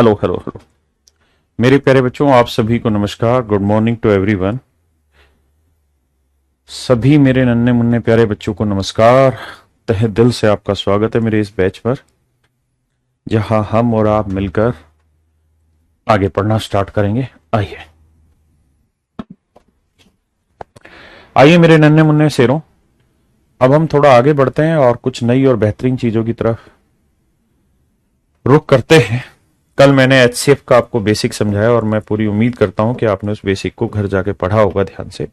Hello hello hello मेरे प्यारे बच्चों, आप सभी को नमस्कार। Good morning to everyone. सभी मेरे नन्हे मुन्ने प्यारे बच्चों को नमस्कार। तहे दिल से आपका स्वागत है मेरे इस बैच पर, जहां हम और आप मिलकर आगे पढ़ना स्टार्ट करेंगे। आइए आइए मेरे नन्हे मुन्ने शेरों, अब हम थोड़ा आगे बढ़ते हैं और कुछ नई और बेहतरीन चीजों की तरफ रुख करते हैं। कल मैंने एचसीएफ का आपको बेसिक समझाया और मैं पूरी उम्मीद करता हूं कि आपने उस बेसिक को घर जाके पढ़ा होगा ध्यान से,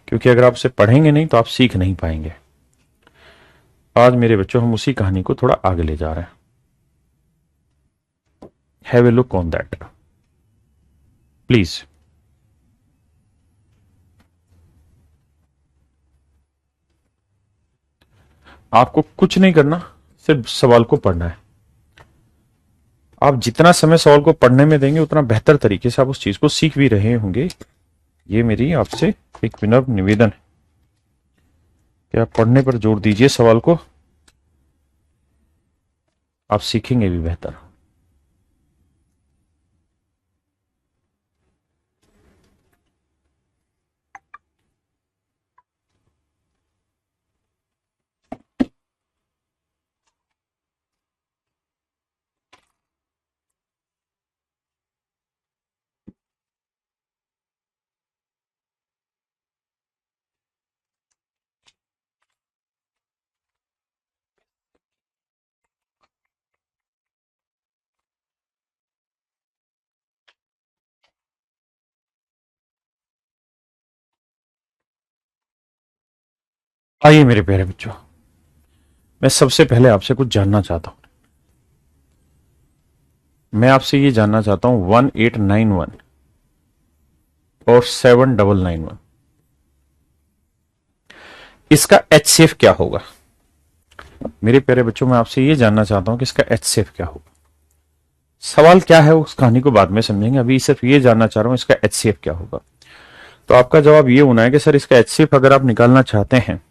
क्योंकि अगर आप उसे पढ़ेंगे नहीं तो आप सीख नहीं पाएंगे। आज मेरे बच्चों हम उसी कहानी को थोड़ा आगे ले जा रहे हैं। Have a look on that please. आपको कुछ नहीं करना, सिर्फ सवाल को पढ़ना है। आप जितना समय सवाल को पढ़ने में देंगे उतना बेहतर तरीके से आप उस चीज को सीख भी रहे होंगे। ये मेरी आपसे एक विनम्र निवेदन है कि आप पढ़ने पर जोर दीजिए सवाल को, आप सीखेंगे भी बेहतर। आइए मेरे प्यारे बच्चों, मैं सबसे पहले आपसे कुछ जानना चाहता हूं। मैं आपसे ये जानना चाहता हूं 1891 और 7991, इसका एचसीएफ क्या होगा? मेरे प्यारे बच्चों, मैं आपसे ये जानना चाहता हूं कि इसका एचसीएफ क्या होगा। सवाल क्या है उस कहानी को बाद में समझेंगे, अभी सिर्फ ये जानना चाह रहा हूं इसका एचसीएफ क्या होगा। तो आपका जवाब ये होना है कि सर इसका एचसीएफ अगर आप निकालना चाहते हैं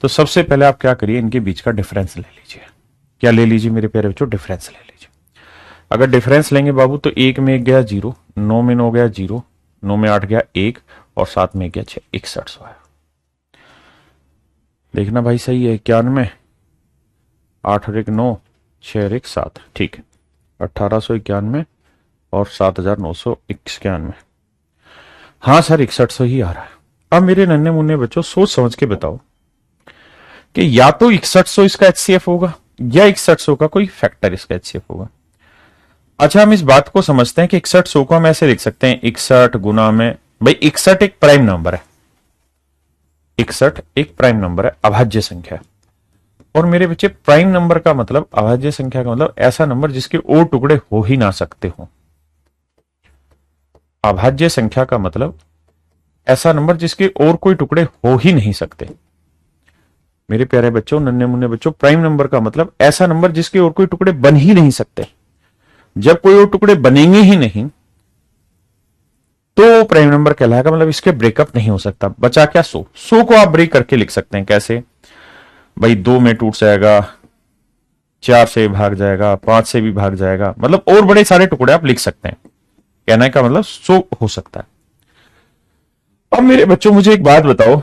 तो सबसे पहले आप क्या करिए, इनके बीच का डिफरेंस ले लीजिए। क्या ले लीजिए मेरे प्यारे बच्चों? डिफरेंस ले लीजिए। अगर डिफरेंस लेंगे बाबू तो 1 में 1 गया 0, 9 में 9 गया 0, 9 में 8 गया 1 और 7 में गया 6, 61 आया। देखना भाई सही है। 91, 8 और 1 9, 6 और 1 7, ठीक है। 1891 और 7991। हाँ सर 6100 ही आ रहा है। अब मेरे नन्हे मुन्ने बच्चों सोच समझ के बताओ कि या तो 6100 इसका एचसीएफ होगा या 6100 का कोई फैक्टर इसका एचसीएफ होगा। अच्छा, हम इस बात को समझते हैं कि 6100 को हम ऐसे लिख सकते हैं 61 गुना में, भाई 61 एक प्राइम नंबर है, 61 एक प्राइम नंबर है, अभाज्य संख्या है। और मेरे बच्चे प्राइम नंबर का मतलब, अभाज्य संख्या का मतलब ऐसा नंबर जिसके और टुकड़े हो ही ना सकते हो। अभाज्य संख्या का मतलब ऐसा नंबर जिसके और कोई टुकड़े हो ही नहीं सकते। मेरे प्यारे बच्चों, नन्हे मुन्ने बच्चों, प्राइम नंबर का मतलब ऐसा नंबर जिसके और कोई टुकड़े बन ही नहीं सकते। जब कोई और टुकड़े बनेंगे ही नहीं तो प्राइम नंबर कहलाएगा, मतलब इसके ब्रेकअप नहीं हो सकता। बचा क्या? 100 को आप ब्रेक करके लिख सकते हैं। कैसे भाई? 2 में टूट जाएगा, 4 से भाग जाएगा, 5 से भी भाग जाएगा, मतलब और बड़े सारे टुकड़े आप लिख सकते हैं। कहने का मतलब 100 हो सकता है। अब मेरे बच्चों मुझे एक बात बताओ,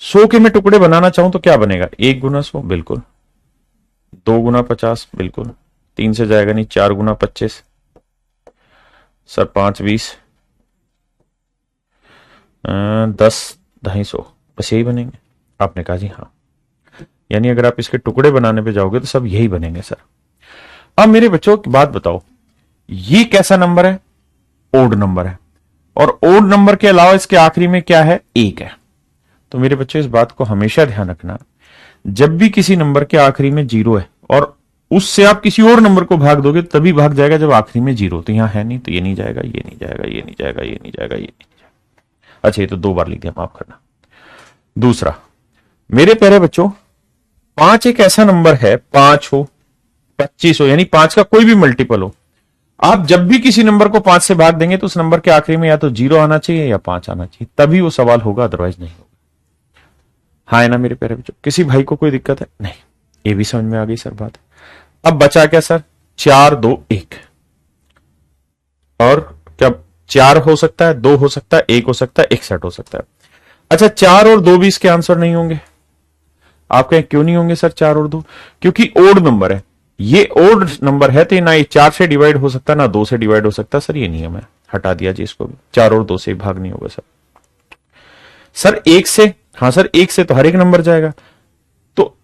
100 के मैं टुकड़े बनाना चाहूं तो क्या बनेगा? 1 गुना 100 बिल्कुल, 2 गुना 50 बिल्कुल, 3 से जाएगा नहीं, 4 गुना 25, सर 5 20, 10 250, बस यही बनेंगे। आपने कहा जी हाँ, यानी अगर आप इसके टुकड़े बनाने पे जाओगे तो सब यही बनेंगे सर। अब मेरे बच्चों की बात बताओ, ये कैसा नंबर है? ओड नंबर है, और ओड नंबर के अलावा इसके आखिरी में क्या है? 1 है। तो मेरे बच्चों इस बात को हमेशा ध्यान रखना, जब भी किसी नंबर के आखिरी में 0 है और उससे आप किसी और नंबर को भाग दोगे तभी भाग जाएगा जब आखिरी में 0। तो यहां है नहीं, तो ये नहीं जाएगा, ये नहीं जाएगा, ये नहीं जाएगा, ये नहीं जाएगा, ये नहीं जाएगा। अच्छा, ये तो 2 बार लिख दिया, माफ करना। दूसरा, मेरे प्यारे बच्चों, 5 एक ऐसा नंबर है, 5 हो 25 हो, यानी 5 का कोई भी मल्टीपल हो, आप जब भी किसी नंबर को 5 से भाग देंगे तो उस नंबर के आखिरी में या तो 0 आना चाहिए या 5 आना चाहिए, तभी वो सवाल होगा, अदरवाइज नहीं होगा। हाँ है ना मेरे प्यारे बच्चों? किसी भाई को कोई दिक्कत है? नहीं, ये भी समझ में आ गई सर बात। अब बचा क्या सर? 4 2 1, और क्या 4 हो सकता है, 2 हो सकता है, 1 हो सकता है, 61 हो सकता है। अच्छा 4 और 2 भी इसके आंसर नहीं होंगे। आप कहें क्यों नहीं होंगे सर 4 और 2? क्योंकि ओड नंबर है, ये ओड नंबर है तो ना ये 4 से डिवाइड हो सकता है ना 2 से डिवाइड हो सकता सर, ये नियम है, हटा दिया जी इसको भी, 4 और 2 से भाग नहीं होगा सर। सर 1 से, हाँ सर 1 से तो हर एक नंबर जाएगा, तो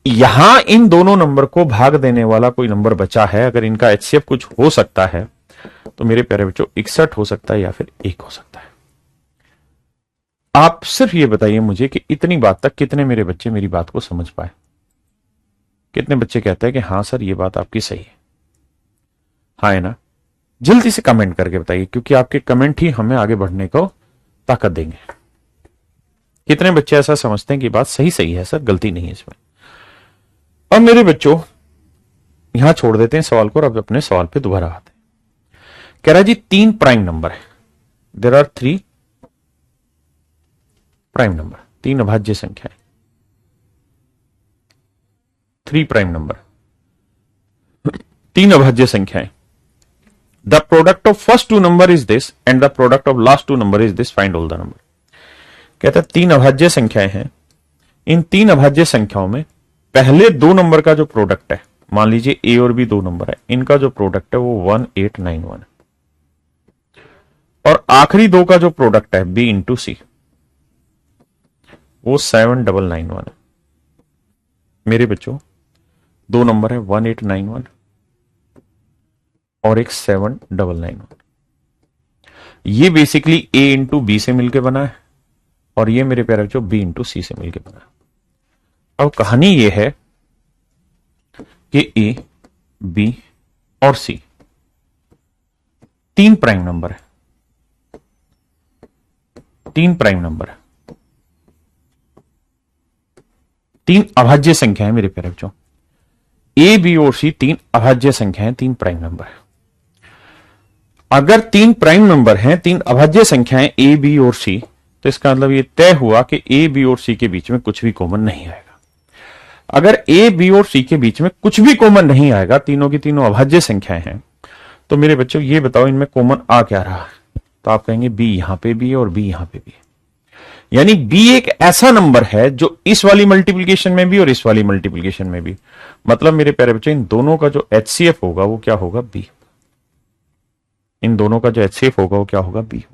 यहां इन दोनों नंबर को भाग देने वाला कोई नंबर बचा है, अगर इनका एचसीएफ कुछ हो सकता है तो मेरे प्यारे बच्चों 61 हो सकता है या फिर 1 हो सकता है। आप सिर्फ ये बताइए मुझे कि इतनी बात तक कितने मेरे बच्चे मेरी बात को समझ पाए? कितने बच्चे कहते हैं कि हाँ सर ये बात आपकी सही है? हाँ है ना? जल्दी से कमेंट करके बताइए, क्योंकि आपके कमेंट ही हमें आगे बढ़ने को ताकत देंगे। कितने बच्चे ऐसा समझते हैं कि बात सही सही है सर, गलती नहीं है इसमें? अब मेरे बच्चों यहां छोड़ देते हैं सवाल को और अब अपने सवाल पे दोबारा आते हैं। कह रहा जी 3 प्राइम नंबर है, देर आर 3 प्राइम नंबर, 3 अभाज्य संख्याएं, 3 प्राइम नंबर, 3 अभाज्य संख्याएं। The product of first 2 number is this and the product of last 2 number is this, find all the number. कहता है 3 अभाज्य संख्याएं हैं, इन 3 अभाज्य संख्याओं में पहले 2 नंबर का जो प्रोडक्ट है, मान लीजिए ए और बी 2 नंबर है, इनका जो प्रोडक्ट है वो 1891 है, और आखिरी 2 का जो प्रोडक्ट है बी इंटू सी वो 7991 है। मेरे बच्चों 2 नंबर है 1891 और एक 7991, ये बेसिकली ए इंटू बी से मिलकर बना है और ये मेरे प्यारे बच्चों बी इंटू सी से मिलकर बना है। अब कहानी ये है कि ए बी और सी 3 प्राइम नंबर है, 3 प्राइम नंबर है, 3 अभाज्य संख्या है मेरे प्यारे बच्चों। ए बी और सी 3 अभाज्य संख्या है, 3 प्राइम नंबर है। अगर 3 प्राइम नंबर हैं, 3 अभाज्य संख्याएं ए बी और सी, तो इसका मतलब ये तय हुआ कि ए बी और सी के बीच में कुछ भी कॉमन नहीं आएगा। अगर ए बी और सी के बीच में कुछ भी कॉमन नहीं आएगा, तीनों की तीनों अभाज्य संख्याएं हैं, तो मेरे बच्चों ये बताओ इनमें कॉमन आ क्या रहा है? तो आप कहेंगे बी यहां पे भी है और बी यहां पे भी है, यानी बी एक ऐसा नंबर है जो इस वाली मल्टीप्लीकेशन में भी और इस वाली मल्टीप्लीकेशन में भी, मतलब मेरे प्यारे बच्चों इन दोनों का जो एचसीएफ होगा वो क्या होगा? बी। इन दोनों का जो एचसीएफ होगा वो क्या होगा? बी,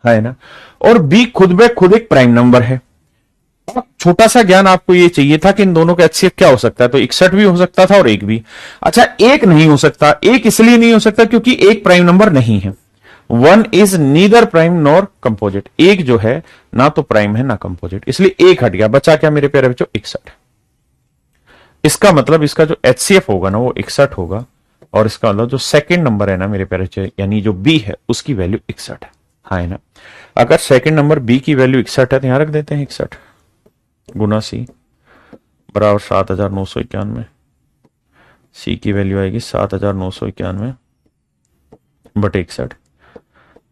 है ना? और बी खुद में खुद एक प्राइम नंबर है। छोटा सा ज्ञान आपको ये चाहिए था कि इन दोनों का एचसीएफ क्या हो सकता है, तो 61 भी हो सकता था और 1 भी। अच्छा 1 नहीं हो सकता, 1 इसलिए नहीं हो सकता क्योंकि 1 प्राइम नंबर नहीं है। 1 is neither prime nor composite, 1 जो है ना तो प्राइम है ना कंपोजिट, इसलिए 1 हट गया, बचा क्या मेरे प्यारे बच्चों? 61। इसका मतलब इसका जो एचसीएफ होगा ना वो 61 होगा, और इसका मतलब जो सेकंड नंबर है ना मेरे प्यारे बच्चों, यानी जो बी है उसकी वैल्यू 61 है। हाँ है ना? अगर सेकंड नंबर बी की वैल्यू 61 है तो यहां रख देते हैं 61 गुना सी बराबर 7991, सी की वैल्यू आएगी 7991 बटे 61,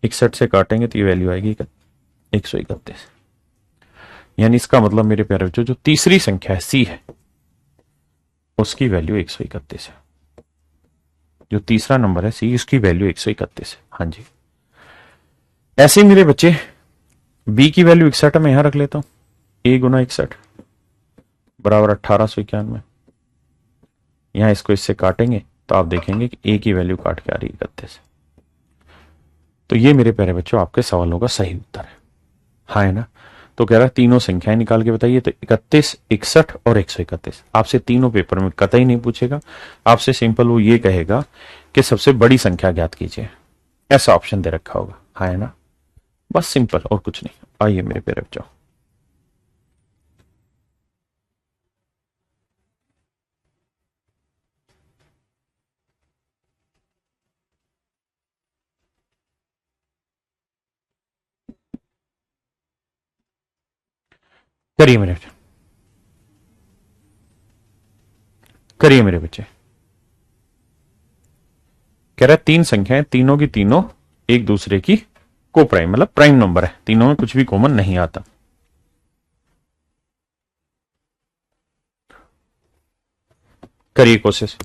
61 से काटेंगे तो ये वैल्यू आएगी 131। यानी इसका मतलब मेरे प्यारे बच्चों जो तीसरी संख्या है सी है उसकी वैल्यू 131 है। जो तीसरा नंबर है सी, उसकी वैल्यू 131 है। हाँ जी, ऐसे मेरे बच्चे बी की वैल्यू 61 मैं यहां रख लेता हूं, ए गुना 61 बराबर 1891। यहां इसको इससे काटेंगे तो आप देखेंगे कि ए की वैल्यू काट के आ रही है 31। तो ये मेरे प्यारे बच्चों आपके सवालों का सही उत्तर है। हाँ है ना? तो कह रहा है तीनों संख्याएं निकाल के बताइए, तो 31, 61 और 131। आपसे तीनों पेपर में कतई नहीं पूछेगा, आपसे सिंपल वो ये कहेगा कि सबसे बड़ी संख्या ज्ञात कीजिए, ऐसा ऑप्शन दे रखा होगा। हाँ है ना? बस सिंपल और कुछ नहीं। आइए मेरे प्यारे बच्चों, करिए मेरे बच्चे, करिए मेरे बच्चे। कह रहा है 3 संख्याएं, तीनों की तीनों एक दूसरे की को प्राइम, मतलब प्राइम नंबर है, तीनों में कुछ भी कॉमन नहीं आता। करिए कोशिश।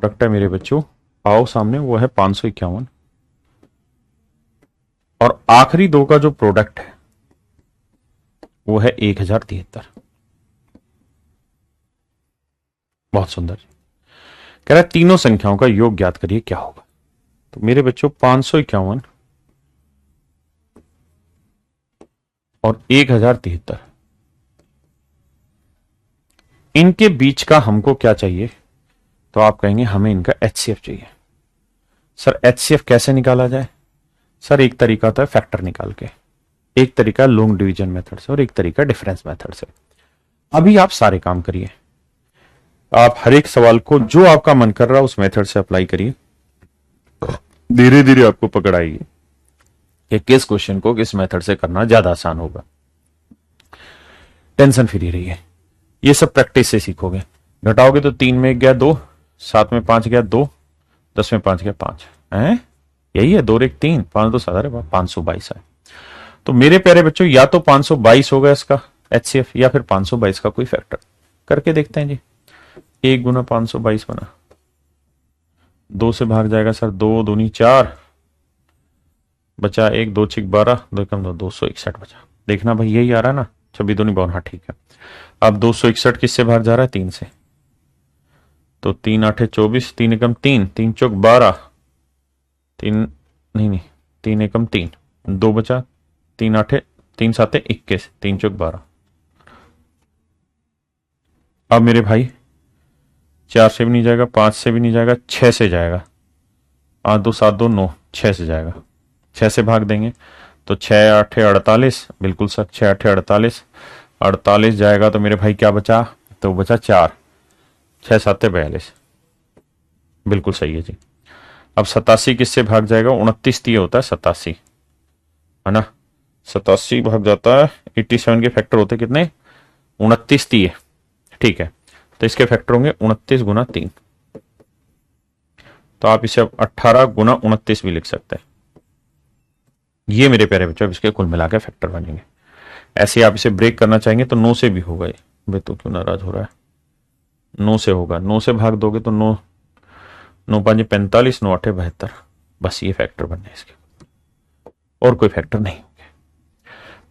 प्रोडक्ट है मेरे बच्चों, आओ सामने, वो है 551। और आखिरी दो का जो प्रोडक्ट है वो है 1073। बहुत सुंदर। कह रहा है तीनों संख्याओं का योग ज्ञात करिए क्या होगा। तो मेरे बच्चों 551 और 1073, इनके बीच का हमको क्या चाहिए? तो आप कहेंगे हमें इनका एचसीएफ चाहिए। सर एचसीएफ कैसे निकाला जाए? सर एक तरीका होता है फैक्टर निकाल के, एक तरीका लॉन्ग डिवीजन मेथड से और एक तरीका डिफरेंस मेथड से। अभी आप सारे काम करिए, आप हर एक सवाल को जो आपका मन कर रहा है उस मेथड से अप्लाई करिए। धीरे धीरे आपको पकड़ आएगी कि किस क्वेश्चन को किस मेथड से करना ज्यादा आसान होगा। टेंशन फ्री रहिए, ये सब प्रैक्टिस से सीखोगे। घटाओगे तो 3 में 1 गया 2, 7 में 5 गया 2, 10 में 5 गया 5 है, यही है 2 और 1 3, 5 2 7 522 है। तो मेरे प्यारे बच्चों या तो 522 होगा इसका एचसीएफ या फिर 522 का कोई फैक्टर। करके देखते हैं जी। 1 गुना 522 बना, 2 से भाग जाएगा सर, 2 दूनी 4 बचा 1, 2 6 12, 2 कम 2, 261 बचा। देखना भाई यही आ रहा है ना, 26 दूनी 52, हाँ ठीक है। अब 261 किससे भाग जा रहा है? 3 से। तो 3 8 24, 3 एकम 3, 3 चौक 12, 3 नहीं 3 एकम 3, 2 बचा, 3 8 3 7 21, 3 चौक 12। अब मेरे भाई 4 से भी नहीं जाएगा, 5 से भी नहीं जाएगा, 6 से जाएगा। 8 2 7 2 9, 6 से जाएगा, 6 से भाग देंगे तो 6 8 48, बिल्कुल सर 6 8 48, 48 जाएगा तो मेरे भाई क्या बचा? तो बचा 4, 6 7 42, बिल्कुल सही है जी। अब 87 किससे भाग जाएगा? 29 तीय होता है 87, है ना। 87 भाग जाता है 87 के फैक्टर होते कितने? 29 तीय, ठीक है। तो इसके फैक्टर होंगे 29 गुना 3, तो आप इसे अब 18 गुना 29 भी लिख सकते हैं। ये मेरे प्यारे बच्चों अब इसके कुल मिलाकर फैक्टर बनेंगे। ऐसे आप इसे ब्रेक करना चाहेंगे तो 9 से भी होगा। ये भाई तो क्यों नाराज हो रहा है? 9 से होगा, 9 से भाग दोगे तो 9 9 5 45, 9 8 72, बस ये फैक्टर बनने इसके, और कोई फैक्टर नहीं होंगे।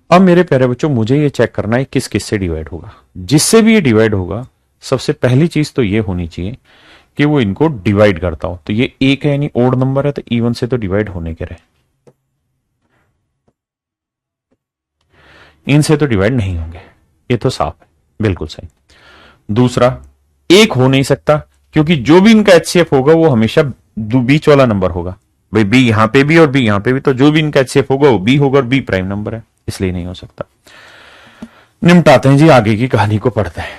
अब मेरे प्यारे बच्चों मुझे ये चेक करना है किस किस से डिवाइड होगा। जिससे भी ये डिवाइड होगा सबसे पहली चीज तो ये होनी चाहिए कि वो इनको डिवाइड करता हो। तो ये एक है यानी ओड नंबर है, तो इवन से तो डिवाइड होने के रहे, इनसे तो डिवाइड नहीं होंगे, ये तो साफ है, बिल्कुल सही। दूसरा, एक हो नहीं सकता क्योंकि जो भी इनका एचसीएफ होगा वो हमेशा बीच वाला नंबर होगा। भाई बी यहां पे भी और बी यहां पे भी, तो जो भी इनका एचसीएफ होगा वो बी होगा और बी प्राइम नंबर है, इसलिए नहीं हो सकता। निपटाते हैं जी, आगे की कहानी को पढ़ते हैं।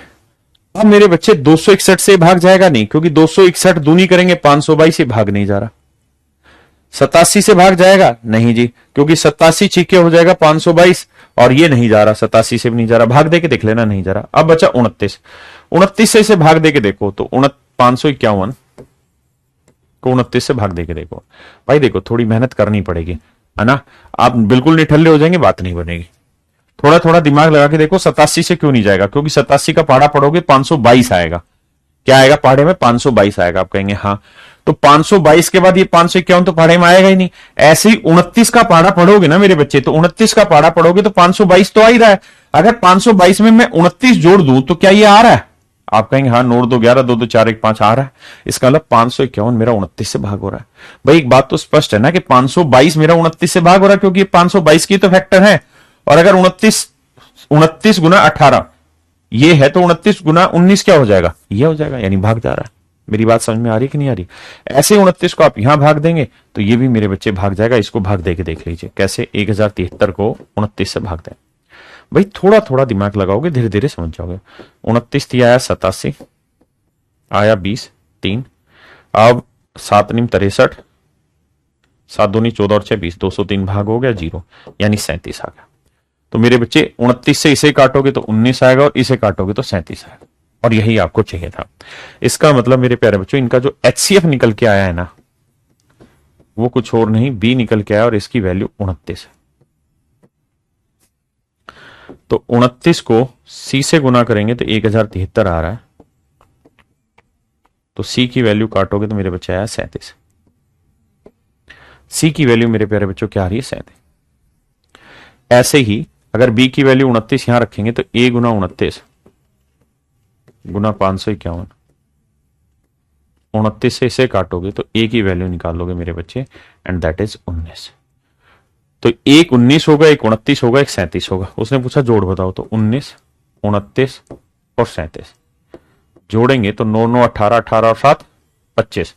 अब मेरे बच्चे 261 से भाग जाएगा नहीं, क्योंकि 261 दूनी करेंगे 522 से भाग नहीं जा रहा। 87 से भाग जाएगा नहीं जी, क्योंकि 87 चीके हो जाएगा 522 और ये नहीं जा रहा, 87 से भी नहीं जा रहा, भाग दे के देख लेना, नहीं जा रहा। अब बचा 29, 29 से इसे भाग दे के देखो तो 551 को 29 से भाग दे के देखो। भाई देखो थोड़ी मेहनत करनी पड़ेगी, है ना। आप बिल्कुल निठल्ले हो जाएंगे, बात नहीं बनेगी। थोड़ा थोड़ा दिमाग लगा के देखो 87 से क्यों नहीं जाएगा, क्योंकि 87 का पहाड़ा पढ़ोगे 522 आएगा। क्या आएगा पहाड़े में? 522 आएगा। आप कहेंगे हाँ, तो 522 के बाद ये 551 तो पहाड़े में आएगा ही नहीं। ऐसे ही 29 का पहाड़ा पढ़ोगे ना मेरे बच्चे, तो 29 का पहाड़ा पढ़ोगे तो 522 तो आ ही रहा है। अगर 522 में मैं 29 जोड़ दूं तो क्या ये आ रहा है? आप कहेंगे हाँ, नोट 2 11 2 2 4 1 5 आ रहा है। इसका मतलब 551 मेरा 29 से भाग हो रहा है। भाई एक बात तो स्पष्ट है ना कि 522 मेरा 29 से भाग हो रहा है, क्योंकि 522 की तो फैक्टर है। और अगर 29 गुना 18 ये है तो 29 गुना 19 क्या हो जाएगा? ये हो जाएगा, यानी भाग जा रहा है। मेरी बात समझ में आ रही कि नहीं आ रही? ऐसे 29 को आप यहां भाग देंगे तो ये भी मेरे बच्चे भाग जाएगा। इसको भाग दे के देख लीजिए कैसे 1073 को 29 से भाग दें। भाई थोड़ा थोड़ा दिमाग लगाओगे, धीरे धीरे समझ जाओगे। 29 आया 87, आया 20 3, अब 7 नीम 63, 7 दूनी 14 और 6 20, 203 भाग हो गया 0, यानी 37 आ गया। तो मेरे बच्चे 29 से इसे काटोगे तो 19 आएगा और इसे काटोगे तो 37 आएगा, और यही आपको चाहिए था। इसका मतलब मेरे प्यारे बच्चों इनका जो एचसीएफ निकल के आया है ना, वो कुछ और नहीं बी निकल के आया और इसकी वैल्यू 29 है। तो 29 को सी से गुना करेंगे तो 1073 आ रहा है, तो सी की वैल्यू काटोगे तो मेरे बच्चे आया 37। सी की वैल्यू मेरे प्यारे बच्चों क्या आ रही है 37। ऐसे ही अगर बी की वैल्यू 29 यहां रखेंगे तो ए गुना 29 गुना 551, 29 से इसे काटोगे तो ए की वैल्यू निकालोगे मेरे बच्चे, एंड दैट इज 19। तो एक 19 होगा, एक 29 होगा, एक 37 होगा। उसने पूछा जोड़ बताओ, तो 19, 29 और 37 जोड़ेंगे तो 9 9 18, 18 और 7 25,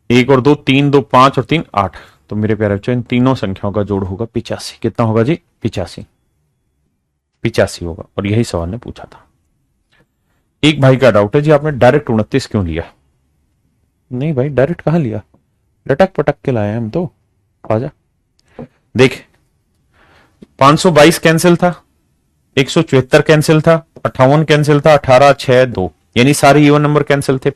एक और दो, तीन, दो 5 और 3 8। तो मेरे प्यारे बच्चों इन तीनों संख्याओं का जोड़ होगा 85। कितना होगा जी? 85। 85 होगा। और यही सवाल ने पूछा था। एक भाई का डाउट है जी आपने डायरेक्ट 29 क्यों लिया? नहीं भाई, डायरेक्ट कहां लिया, लटक पटक के लाए हम तो। आजा देख, 522 कैंसिल था, 174 कैंसिल था, 58 कैंसिल था, 18 6 2, यानी सारे इवन नंबर कैंसिल थे।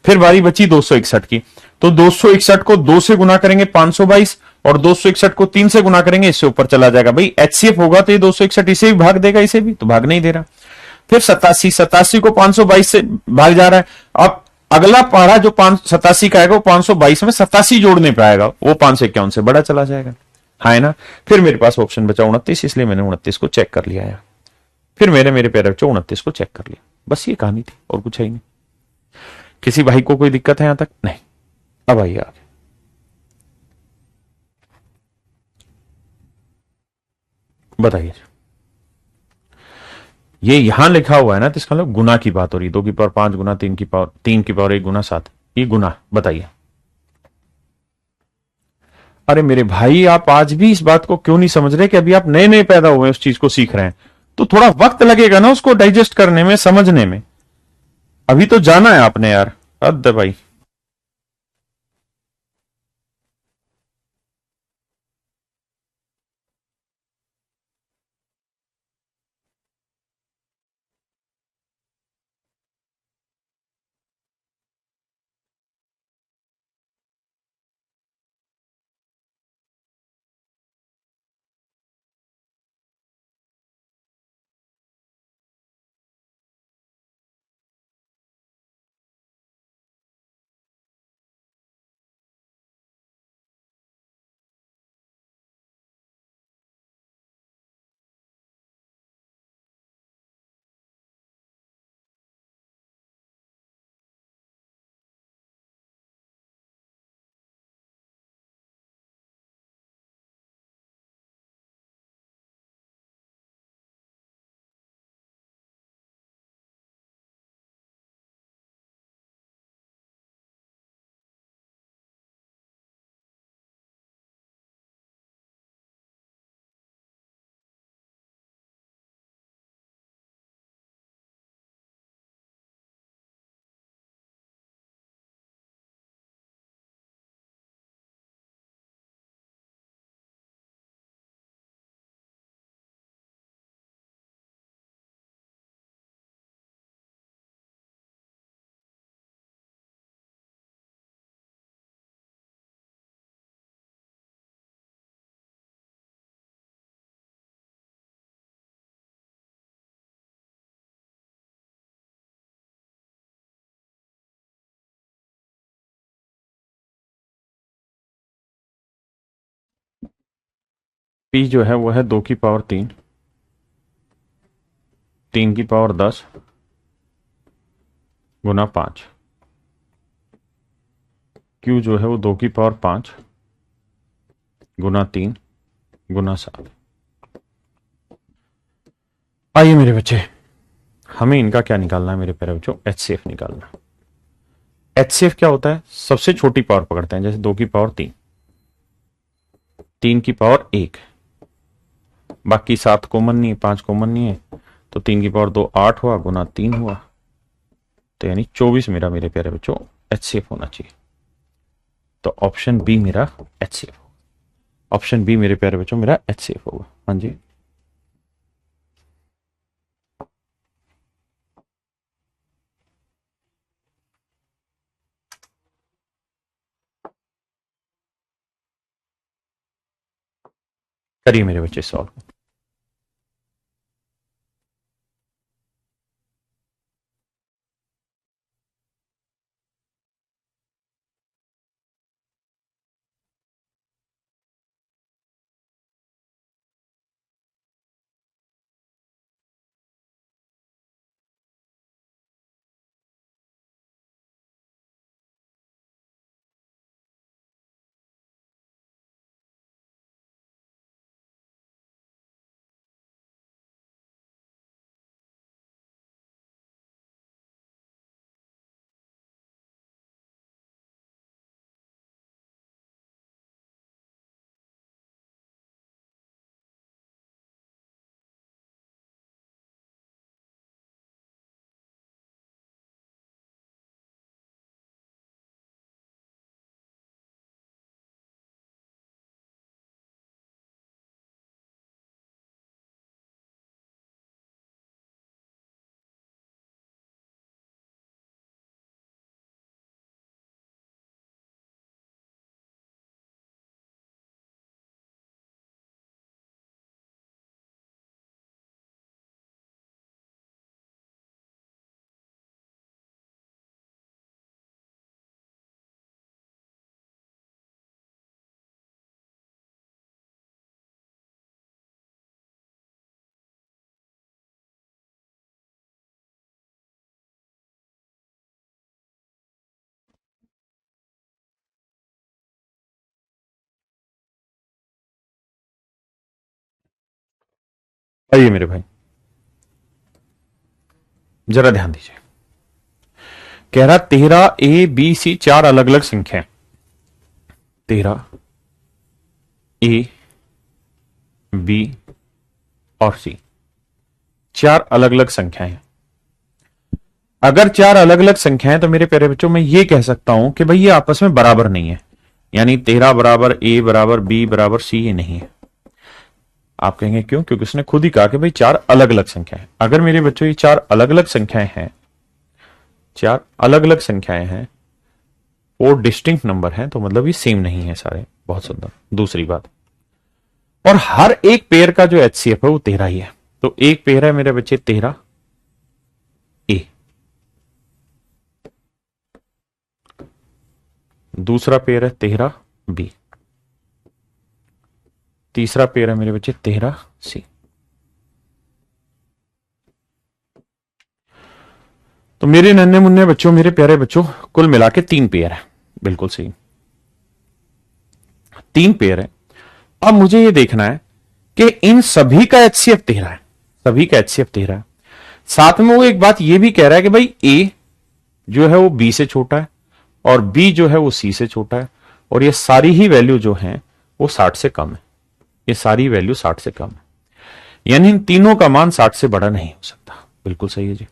फिर बारी बची 261 की। तो 261 को 2 से गुना करेंगे 522, और 261 को 3 से गुना करेंगे, इससे ऊपर चला जाएगा। भाई एचसीएफ होगा तो ये 261 इसे भी भाग देगा, इसे भी तो भाग नहीं दे रहा। फिर 87, 87 को 522 से भाग जा रहा है। अब अगला पारा जो 87 का आएगा वो 522 में 87 जोड़ने पे आएगा, वो 551 से बड़ा चला जाएगा। हाँ है ना। फिर मेरे पास ऑप्शन बचा 29, इसलिए मैंने 29 को चेक कर लिया है। फिर मेरे पेरेंट्स बच्चों 29 को चेक कर लिया। बस ये कहानी थी, और कुछ है ही नहीं। किसी भाई को कोई दिक्कत है यहां तक? नहीं। अब आइए आगे। बताइए। ये यहां लिखा हुआ है ना, तो इसका मतलब गुना की बात हो रही है। 2 की पावर 5 गुना 3 की पावर 3 की पावर 1 गुना 7, ये गुना। बताइए। अरे मेरे भाई, आप आज भी इस बात को क्यों नहीं समझ रहे कि अभी आप नए नए पैदा हुए हैं, उस चीज को सीख रहे हैं, तो थोड़ा वक्त लगेगा ना उसको डाइजेस्ट करने में, समझने में। अभी तो जाना है आपने यार। हद है भाई। पी जो है वो है 2 की पावर 3, 3 की पावर 10 गुना 5। क्यू जो है वो 2 की पावर 5 गुना 3 गुना 7। आइए मेरे बच्चे, हमें इनका क्या निकालना है मेरे प्यारे बच्चों? एचसीएफ निकालना। एचसीएफ क्या होता है? सबसे छोटी पावर पकड़ते हैं, जैसे 2 की पावर 3, 3 की पावर 1, बाकी 7 कॉमन नहीं है, 5 कॉमन नहीं है, तो 3 की पावर 2 8 हुआ, गुना 3 हुआ, तो यानी 24 मेरा मेरे प्यारे बच्चों एचसीएफ होना चाहिए। तो ऑप्शन बी मेरा एचसीएफ होगा। ऑप्शन बी मेरे प्यारे बच्चों मेरा एचसीएफ होगा। हाँ जी। करिए मेरे बच्चे सॉल्व। आइए मेरे भाई, जरा ध्यान दीजिए। कह रहा 13 A B C चार अलग अलग संख्या, 13 A B और C चार अलग अलग संख्याएं हैं। अगर चार अलग अलग संख्याएं तो मेरे प्यारे बच्चों मैं ये कह सकता हूं कि भाई ये आपस में बराबर नहीं है, यानी 13 बराबर A बराबर B बराबर C ये नहीं है। आप कहेंगे क्यों? क्योंकि उसने खुद ही कहा कि भाई चार अलग अलग संख्याएं। अगर मेरे बच्चों ये चार अलग अलग संख्याएं हैं, चार अलग अलग संख्याएं हैं, वो डिस्टिंक्ट नंबर हैं, तो मतलब ये सेम नहीं है सारे। बहुत सुंदर। दूसरी बात, और हर एक पेयर का जो एचसीएफ है वो 13 ही है। तो एक पेयर है मेरे बच्चे 13 A, दूसरा पेयर है 13 B, तीसरा पेयर है मेरे बच्चे 13 C। तो मेरे नन्हे मुन्ने बच्चों, मेरे प्यारे बच्चों, कुल मिला के तीन पेयर है। बिल्कुल सही, तीन पेयर है। अब मुझे ये देखना है कि इन सभी का एचसीएफ 13 है, सभी का एचसीएफ 13 है। साथ में वो एक बात ये भी कह रहा है कि भाई ए जो है वो बी से छोटा है और बी जो है वो सी से छोटा है, और ये सारी ही वैल्यू जो है वो 60 से कम है। ये सारी वैल्यू 60 से कम है, यानी इन तीनों का मान 60 से बड़ा नहीं हो सकता। बिल्कुल सही है जी।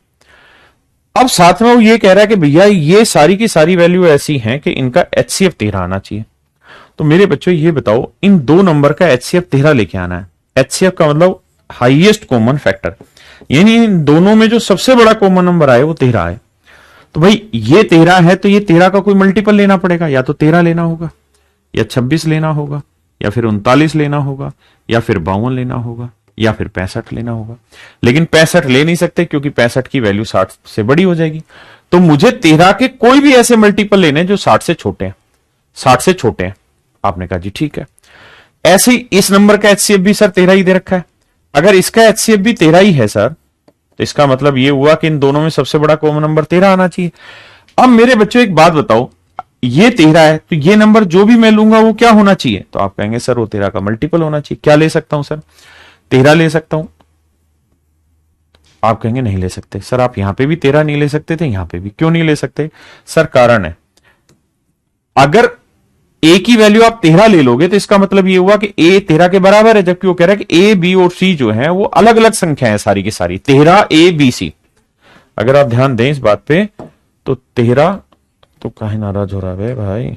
अब साथ में वो ये कह रहा है कि भैया ये सारी की सारी वैल्यू ऐसी हैं कि इनका एचसीएफ 13 आना चाहिए। तो मेरे बच्चों ये बताओ, इन दो नंबर का एचसीएफ 13 लेके आना है। एचसीएफ का मतलब हाईएस्ट कॉमन फैक्टर, यानी इन दोनों में जो सबसे बड़ा कॉमन नंबर आए वो 13 है। तो भाई ये 13 है तो ये 13 का कोई मल्टीपल लेना पड़ेगा, या तो 13 लेना होगा, या 26 लेना होगा, या फिर 39 लेना होगा, या फिर 52 लेना होगा, या फिर 65 लेना होगा। लेकिन 65 ले नहीं सकते क्योंकि 65 की वैल्यू 60 से बड़ी हो जाएगी। तो मुझे 13 के कोई भी ऐसे मल्टीपल लेने जो 60 से छोटे हैं, 60 से छोटे हैं। आपने कहा जी ठीक है। ऐसे ही इस नंबर का एचसीएफ भी सर 13 ही दे रखा है। अगर इसका एचसीएफ भी 13 ही है सर, तो इसका मतलब ये हुआ कि इन दोनों में सबसे बड़ा कॉमन नंबर 13 आना चाहिए। अब मेरे बच्चों एक बात बताओ, ये 13 है तो ये नंबर जो भी मैं लूंगा वो क्या होना चाहिए? तो आप कहेंगे सर वो 13 का मल्टीपल होना चाहिए। क्या ले सकता हूं सर? 13 ले सकता हूं। आप कहेंगे नहीं ले सकते सर, आप यहां पे भी 13 नहीं ले सकते थे, यहां पे भी क्यों नहीं ले सकते? सर कारण है, अगर ए की वैल्यू आप 13 ले लोगे तो इसका मतलब ये हुआ कि ए 13 के बराबर है, जबकि वो कह रहा है कि ए बी और सी जो है वो अलग अलग संख्या है सारी की सारी, 13 A B C। अगर आप ध्यान दें इस बात पे तो 13, तो काहे नाराज हो रहा है भाई?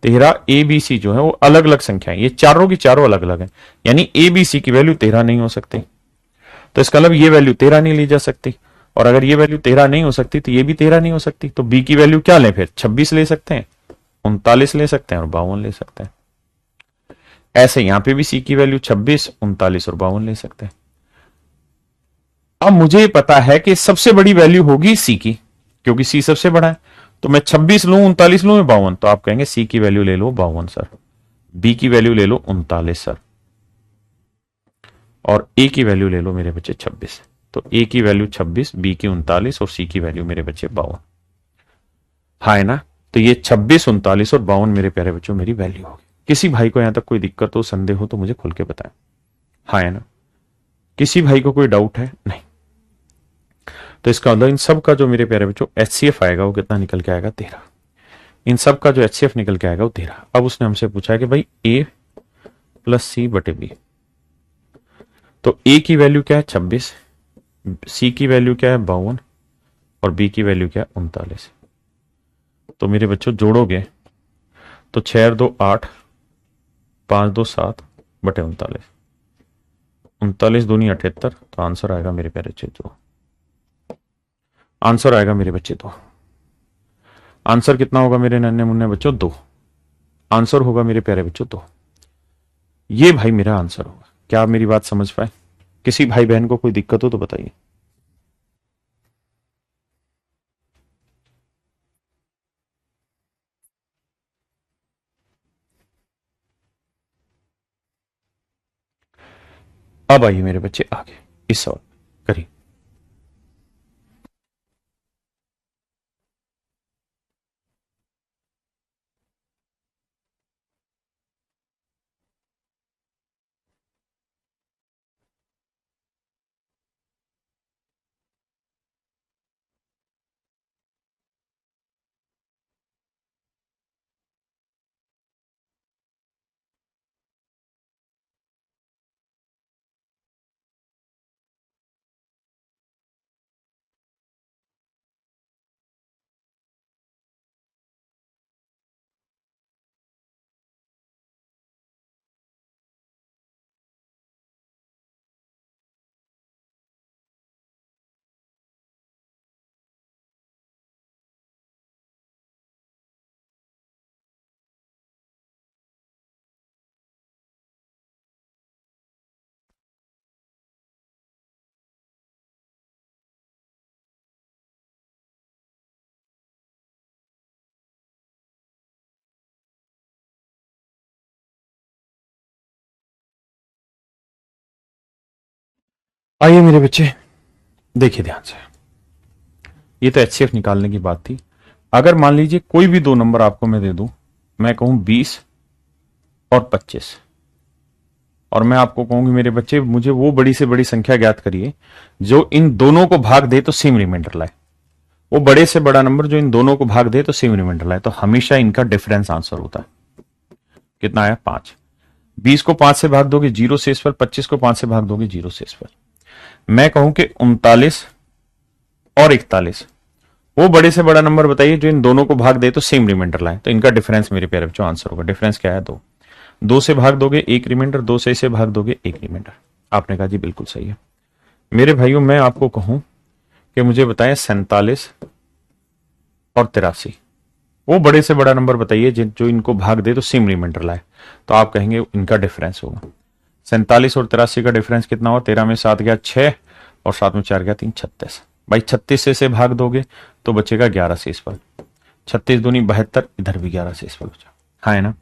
13 A B C जो है वो अलग अलग संख्या है, ये चारों की चारों अलग अलग है, यानी ABC की वैल्यू 13 नहीं हो सकती। तो इसका मतलब ये वैल्यू 13 नहीं ली जा सकती, और अगर ये वैल्यू 13 नहीं हो सकती तो ये भी 13 नहीं हो सकती। तो बी की वैल्यू क्या लें फिर? 26 ले सकते हैं, 39 ले सकते हैं और 52 ले सकते हैं। ऐसे यहां पे भी सी की वैल्यू 26, 39 और 52 ले सकते हैं। अब मुझे पता है कि सबसे बड़ी वैल्यू होगी सी की, क्योंकि सी सबसे बड़ा है। तो मैं 26 लूं, 39 लूं या 52? तो आप कहेंगे सी की वैल्यू ले लो 52 सर, बी की वैल्यू ले लो 39 सर, और ए की वैल्यू ले लो मेरे बच्चे 26। तो ए की वैल्यू 26, बी की 39 और सी की वैल्यू मेरे बच्चे 52। हाँ है ना? तो ये 26, 39 और 52 मेरे प्यारे बच्चों मेरी वैल्यू होगी। किसी भाई को यहां तक कोई दिक्कत हो, संदेह हो तो मुझे खुल के बताएं। हाँ है ना? किसी भाई को कोई डाउट है? नहीं। तो इसका मतलब इन सब का जो मेरे प्यारे बच्चों एचसीएफ आएगा वो कितना निकल के आएगा? 13। इन सब का जो एचसीएफ निकल के आएगा वो 13। अब उसने हमसे पूछा है कि भाई ए प्लस सी बटे बी। तो ए की वैल्यू क्या है? 26, सी की वैल्यू क्या है? 52, और बी की वैल्यू क्या है? 39। तो मेरे बच्चों जोड़ोगे तो 6 और 2 8, 5 2 7 बटे 39, 39 दूनी 78। तो आंसर आएगा मेरे प्यारे बच्चे 2। आंसर आएगा मेरे बच्चे 2। आंसर कितना होगा मेरे नन्हे मुन्ने बच्चों? 2। आंसर होगा मेरे प्यारे बच्चों 2। ये भाई मेरा आंसर होगा। क्या आप मेरी बात समझ पाए? किसी भाई बहन को कोई दिक्कत हो तो बताइए। अब आइए मेरे बच्चे आगे इस सवाल करिए। आइए मेरे बच्चे, देखिए ध्यान से, ये तो एचसीएफ निकालने की बात थी। अगर मान लीजिए कोई भी दो नंबर आपको मैं दे दूं, मैं कहूं 20 और 25, और मैं आपको कहूंगी मेरे बच्चे मुझे वो बड़ी से बड़ी संख्या ज्ञात करिए जो इन दोनों को भाग दे तो सेम रिमाइंडर लाए, वो बड़े से बड़ा नंबर जो इन दोनों को भाग दे तो सेम रिमाइंडर लाए, तो हमेशा इनका डिफरेंस आंसर होता है। कितना आया? 5। 20 को 5 से भाग दोगे 0 शेष पर, 25 को 5 से भाग दोगे 0 शेष पर। मैं कहूं कि 39 और 41, वो बड़े से बड़ा नंबर बताइए जो इन दोनों को भाग दे तो सेम रिमाइंडर लाए, तो इनका डिफरेंस मेरे प्यारे बच्चों आंसर होगा। डिफरेंस क्या है? 2। 2 से भाग दोगे 1 रिमाइंडर, 2 से इसे भाग दोगे 1 रिमाइंडर। आपने कहा जी बिल्कुल सही है। मेरे भाइयों मैं आपको कहूं कि मुझे बताएं 47 और 83, वो बड़े से बड़ा नंबर बताइए जो इनको भाग दे तो सेम रिमाइंडर लाए, तो आप कहेंगे इनका डिफरेंस होगा। 47 और 83 का डिफरेंस कितना हुआ? 13 में 7 गया 6 और 7 में 4 गया 3, 36। भाई 36 से भाग दोगे तो बचेगा 11 शेष फल। 36 दूनी 72, इधर भी 11 शेष फल बचा। हाँ है ना?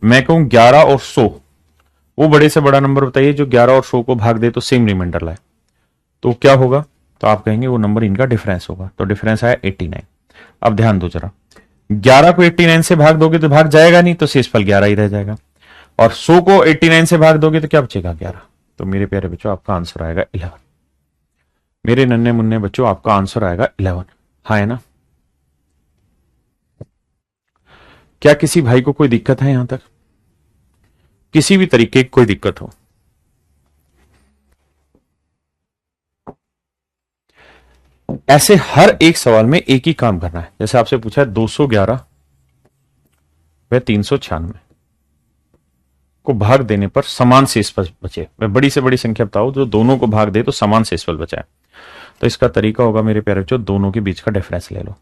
मैं कहूं 11 और 100, वो बड़े से बड़ा नंबर बताइए जो 11 और 100 को भाग दे तो सेम रिमाइंडर लाए, तो क्या होगा? तो आप कहेंगे वो नंबर इनका डिफरेंस होगा, तो डिफरेंस आया 89। अब ध्यान दो जरा, 11 को 89 से भाग दोगे तो भाग जाएगा नहीं, तो शेषफल 11 ही रह जाएगा, और 100 को 89 से भाग दोगे तो क्या बचेगा? 11। तो मेरे प्यारे बच्चों आपका आंसर आएगा 11। मेरे नन्हे मुन्ने बच्चों आपका आंसर आएगा 11। हाँ है ना? क्या किसी भाई को कोई दिक्कत है यहां तक? किसी भी तरीके की कोई दिक्कत हो? ऐसे हर एक सवाल में एक ही काम करना है। जैसे आपसे पूछा है 211 व 396 को भाग देने पर समान शेषफल बचे, वह बड़ी से बड़ी संख्या बताओ जो दोनों को भाग दे तो समान शेषफल बचा है। तो इसका तरीका होगा मेरे प्यारे बच्चों, दोनों के बीच का डिफरेंस ले लो।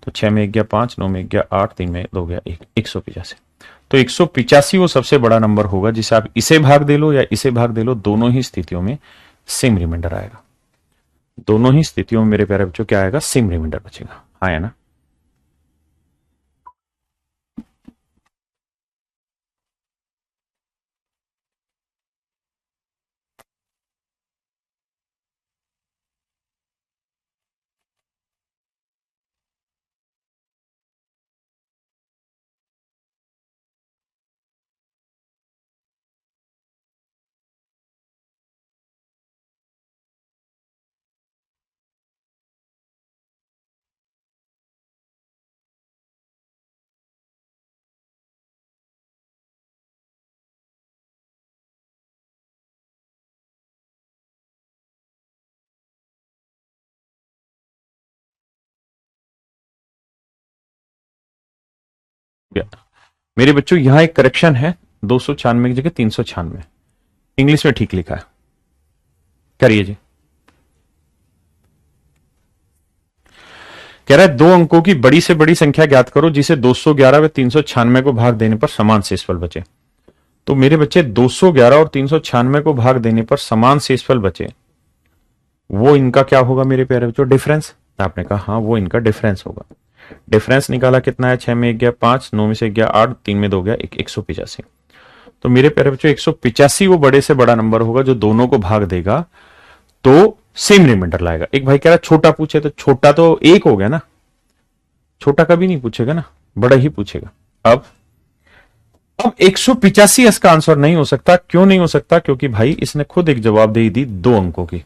तो 6 में 1 गया 5, 9 में 1 गया 8, 3 में 2 गया 1, 185। तो 185 वो सबसे बड़ा नंबर होगा जिसे आप इसे भाग दे लो या इसे भाग दे लो, दोनों ही स्थितियों में सेम रिमाइंडर आएगा। दोनों ही स्थितियों में मेरे प्यारे बच्चों क्या आएगा? सेम रिमाइंडर बचेगा। हाँ है ना? मेरे बच्चों यहां एक करेक्शन है, 296 की जगह 396 इंग्लिश में ठीक लिखा है। करिए जी। कह रहा है 2 अंकों की बड़ी से बड़ी संख्या ज्ञात करो जिसे 211 व 396 को भाग देने पर समान शेषफल बचे। तो मेरे बच्चे 211 और 396 को भाग देने पर समान शेषफल बचे, वो इनका क्या होगा मेरे प्यारे बच्चों? डिफरेंस। आपने कहा हाँ वो इनका डिफरेंस होगा। डिफरेंस निकाला कितना है? 6 में 1 गया 5, 9 में से 1 गया 8, 3 में 2 गया 1, 185। तो मेरे प्यारे बच्चों 185 वो बड़े से बड़ा नंबर होगा जो दोनों को भाग देगा तो सेम रिमाइंडर लाएगा। एक भाई कह रहा छोटा पूछे, तो छोटा तो 1 हो गया ना, छोटा कभी नहीं पूछेगा ना, बड़ा ही पूछेगा। अब 185 इसका आंसर नहीं हो सकता। क्यों नहीं हो सकता? क्योंकि भाई इसने खुद एक जवाब दे दी 2 अंकों की,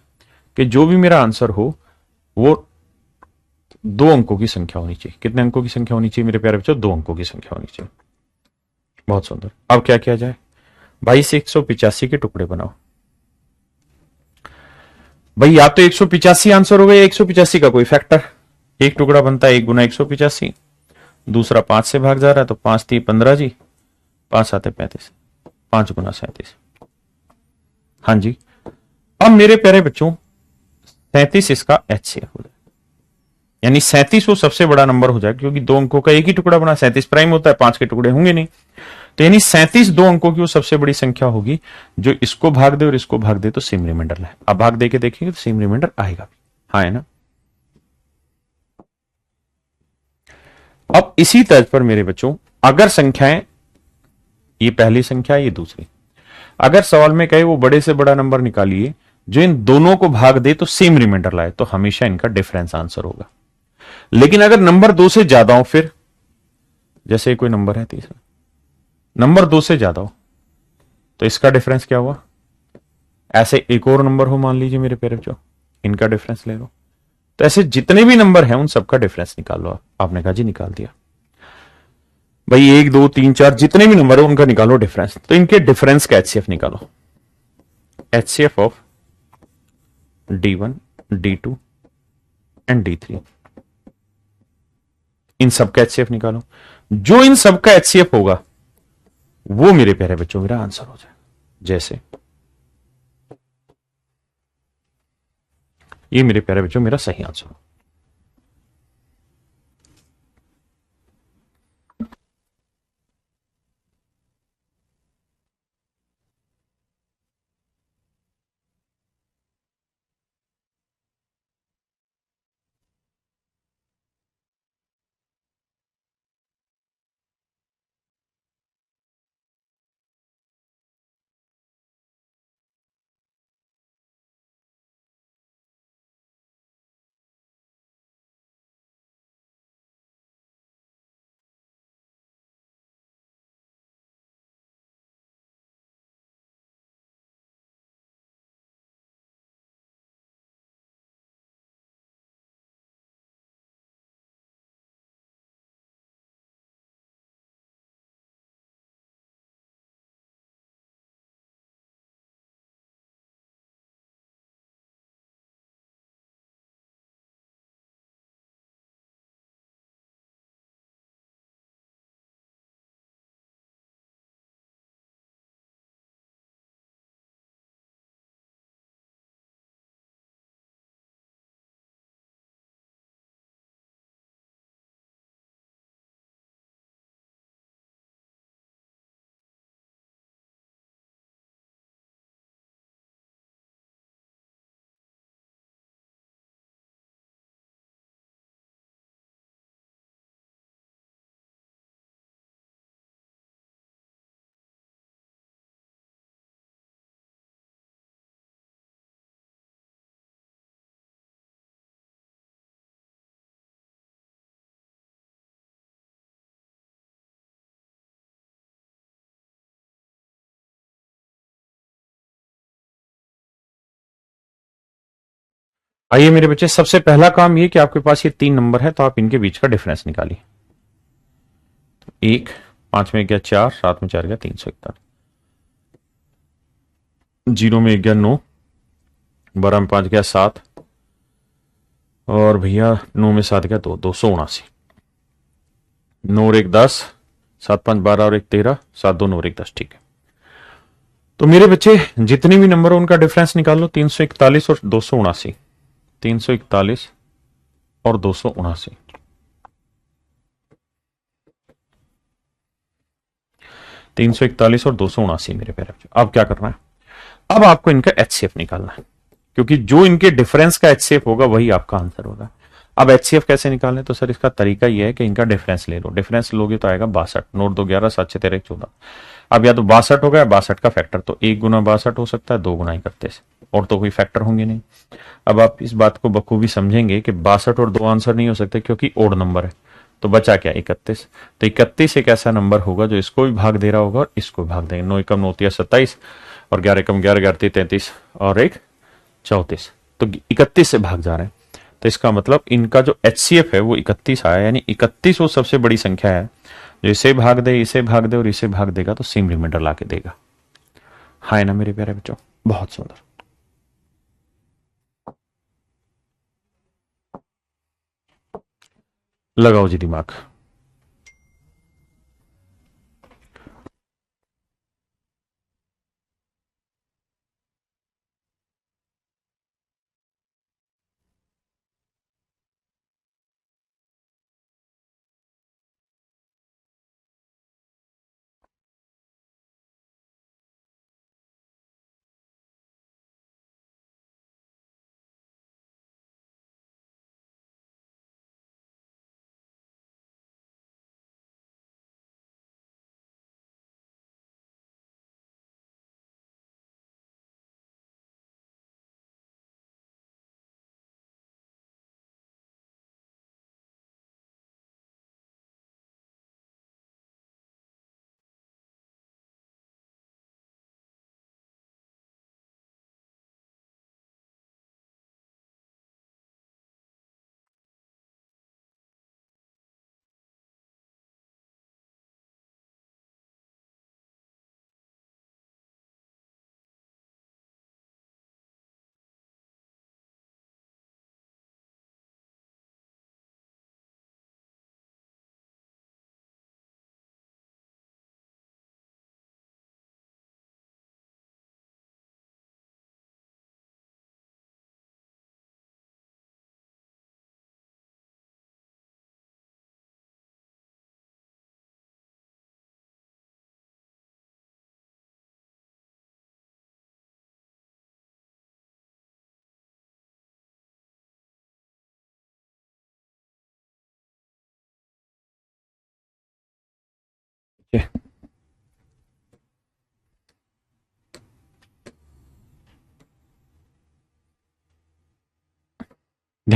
कि जो भी मेरा आंसर हो वो 2 अंकों की संख्या होनी चाहिए। कितने अंकों की संख्या होनी चाहिए मेरे प्यारे बच्चों? 2 अंकों की संख्या होनी चाहिए। बहुत सुंदर। अब क्या किया जाए भाई? से 185 के टुकड़े बनाओ। भाई या तो 185 आंसर होगा या 185 का कोई फैक्टर। एक टुकड़ा बनता है 1 गुना 185, दूसरा 5 से भाग जा रहा है, तो 5 3 15 जी, 5 7 35, 5 गुना 37। हाँ जी। अब मेरे प्यारे बच्चों 37 इसका एचसीएफ हो जाए, यानी 37 वो सबसे बड़ा नंबर हो जाएगा, क्योंकि 2 अंकों का एक ही टुकड़ा बना, 37 प्राइम होता है, 5 के टुकड़े होंगे नहीं। तो यानी 37 2 अंकों की वो सबसे बड़ी संख्या होगी जो इसको भाग दे और इसको भाग दे तो सेम रिमाइंडर लाए। अब भाग दे के देखेंगे तो सेम रिमाइंडर आएगा भी। हाँ है ना? अब इसी तर्ज पर मेरे बच्चों अगर संख्याएं, ये पहली संख्या ये दूसरी, अगर सवाल में कहे वो बड़े से बड़ा नंबर निकालिए जो इन दोनों को भाग दे तो सेम रिमाइंडर लाए, तो हमेशा इनका डिफरेंस आंसर होगा। लेकिन अगर नंबर 2 से ज्यादा हो, फिर जैसे कोई नंबर है तीसरा, नंबर 2 से ज्यादा हो, तो इसका डिफरेंस क्या हुआ? ऐसे एक और नंबर हो, मान लीजिए मेरे पेरेंट, जो इनका डिफरेंस ले लो। तो ऐसे जितने भी नंबर हैं उन सबका डिफरेंस निकाल लो आप। आपने कहा जी निकाल दिया। भाई 1 2 3 4 जितने भी नंबर है उनका निकालो डिफरेंस। तो इनके डिफरेंस का एचसीएफ निकालो। HCF of D1 D2 and D3, इन सबका एचसीएफ निकालो। जो इन सबका एचसीएफ होगा वो मेरे प्यारे बच्चों मेरा आंसर हो जाए। जैसे ये मेरे प्यारे बच्चों मेरा सही आंसर हो। आइए मेरे बच्चे, सबसे पहला काम ये कि आपके पास ये 3 नंबर है तो आप इनके बीच का डिफरेंस निकालिए। 1, 5 में 1 गया 4, 7 में 4 गया 341, 0 में 1 गया 9, 12 में 5 गया 7, और भैया 9 में 7 गया 2, 279। 9 और 1 10, 7 5 12 और 1 13, 7 2 9 और 1 10। ठीक है, तो मेरे बच्चे जितने भी नंबर हो उनका डिफरेंस निकाल लो। 341 और 279, 341 और 279, 341 और 279 मेरे प्यारे बच्चों। अब क्या करना है? अब आपको इनका एचसीएफ निकालना है, क्योंकि जो इनके डिफरेंस का एचसीएफ होगा वही आपका आंसर होगा। अब एचसीएफ कैसे निकालने? तो सर इसका तरीका यह है कि इनका डिफरेंस ले लो। डिफरेंस लोगे तो आएगा 62। नोट दो 11 7 6 13 14। अब या तो 62 होगा या 62 का फैक्टर, तो 1 गुना 62 हो सकता है, 2 गुना 31, और तो कोई फैक्टर होंगे नहीं। अब आप इस बात को बखूबी समझेंगे कि 62 और 2 आंसर नहीं हो सकते क्योंकि ओड नंबर है। तो बचा क्या? 31। तो 31 एक ऐसा नंबर होगा जो इसको भी भाग दे रहा होगा और इसको भी भाग देगा। 9 एकम 9 27, और 11 एकम 11 11 33, और 1 34। तो 31 से भाग जा रहे हैं। तो इसका मतलब इनका जो एचसीएफ है वो 31 आया, यानी 31 वो सबसे बड़ी संख्या है जो इसे भाग दे, इसे भाग दे और इसे भाग देगा तो सेम रिमाइंडर ला के देगा। हाँ ना मेरे प्यारे बच्चों, बहुत सुंदर। लगाओ जी दिमाग।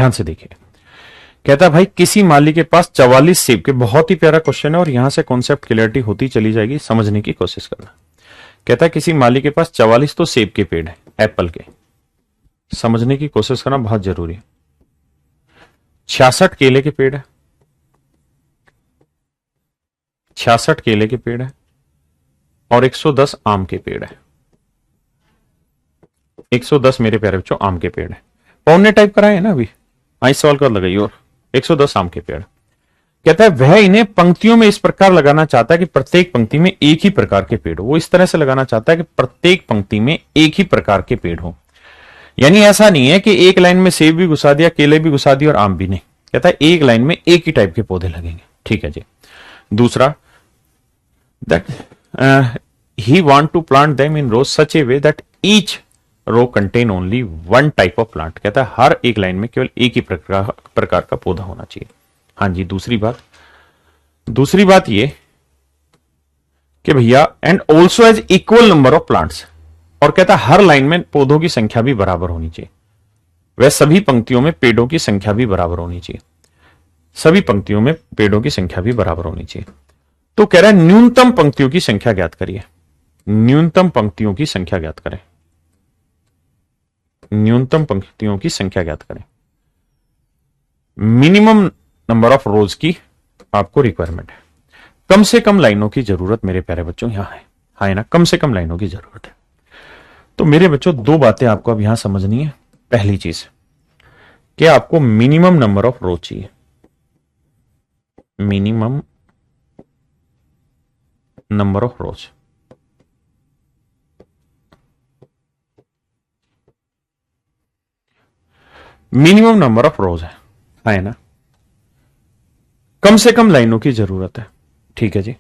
ध्यान से देखिए। कहता है भाई किसी माली के पास 44 सेब के, बहुत ही प्यारा क्वेश्चन है और यहां से कॉन्सेप्ट क्लियरिटी होती चली जाएगी, समझने की कोशिश करना। कहता है किसी माली के पास 44 तो सेब के पेड़ है, एप्पल के, समझने की कोशिश करना बहुत जरूरी है। 66 केले के पेड़ है, 66 केले के पेड़ है और 110 आम के पेड़ है। 110 मेरे प्यारे बच्चों आम के पेड़ है। पौन ने टाइप कराए है ना अभी, आई सवाल कर लगाइए। और 110 आम के पेड़। कहता है वह इन्हें पंक्तियों में इस प्रकार लगाना चाहता है कि प्रत्येक पंक्ति में एक ही प्रकार के पेड़ हो। वो इस तरह से लगाना चाहता है कि प्रत्येक पंक्ति में एक ही प्रकार के पेड़ हो, यानी ऐसा नहीं है कि एक लाइन में सेब भी घुसा दिया, केले भी घुसा दिया और आम भी नहीं। कहता है एक लाइन में एक ही टाइप के पौधे लगेंगे। ठीक है जी। दूसरा, that he want to plant them in rows such a way that each row contain only one type of plant. कहता है हर एक लाइन में केवल एक ही प्रकार का पौधा होना चाहिए। हाँ जी। दूसरी बात ये कि भैया and also as equal number of plants, और कहता है हर लाइन में पौधों की संख्या भी बराबर होनी चाहिए। वह सभी पंक्तियों में पेड़ों की संख्या भी बराबर होनी चाहिए, सभी पंक्तियों में पेड़ों की संख्या भी बराबर होनी चाहिए। तो कह रहा है न्यूनतम पंक्तियों की संख्या ज्ञात करिए, न्यूनतम पंक्तियों की संख्या ज्ञात करें, न्यूनतम पंक्तियों की संख्या ज्ञात करें। मिनिमम नंबर ऑफ रोज की आपको रिक्वायरमेंट है। कम से कम लाइनों की जरूरत मेरे प्यारे बच्चों यहां है, हाँ ना, कम से कम लाइनों की जरूरत है। तो मेरे बच्चों दो बातें आपको अब यहां समझनी है। पहली चीज कि आपको मिनिमम नंबर ऑफ रोज चाहिए, minimum number of rose. Minimum number of रोज है ना, कम से कम लाइनों की जरूरत है। ठीक है जी।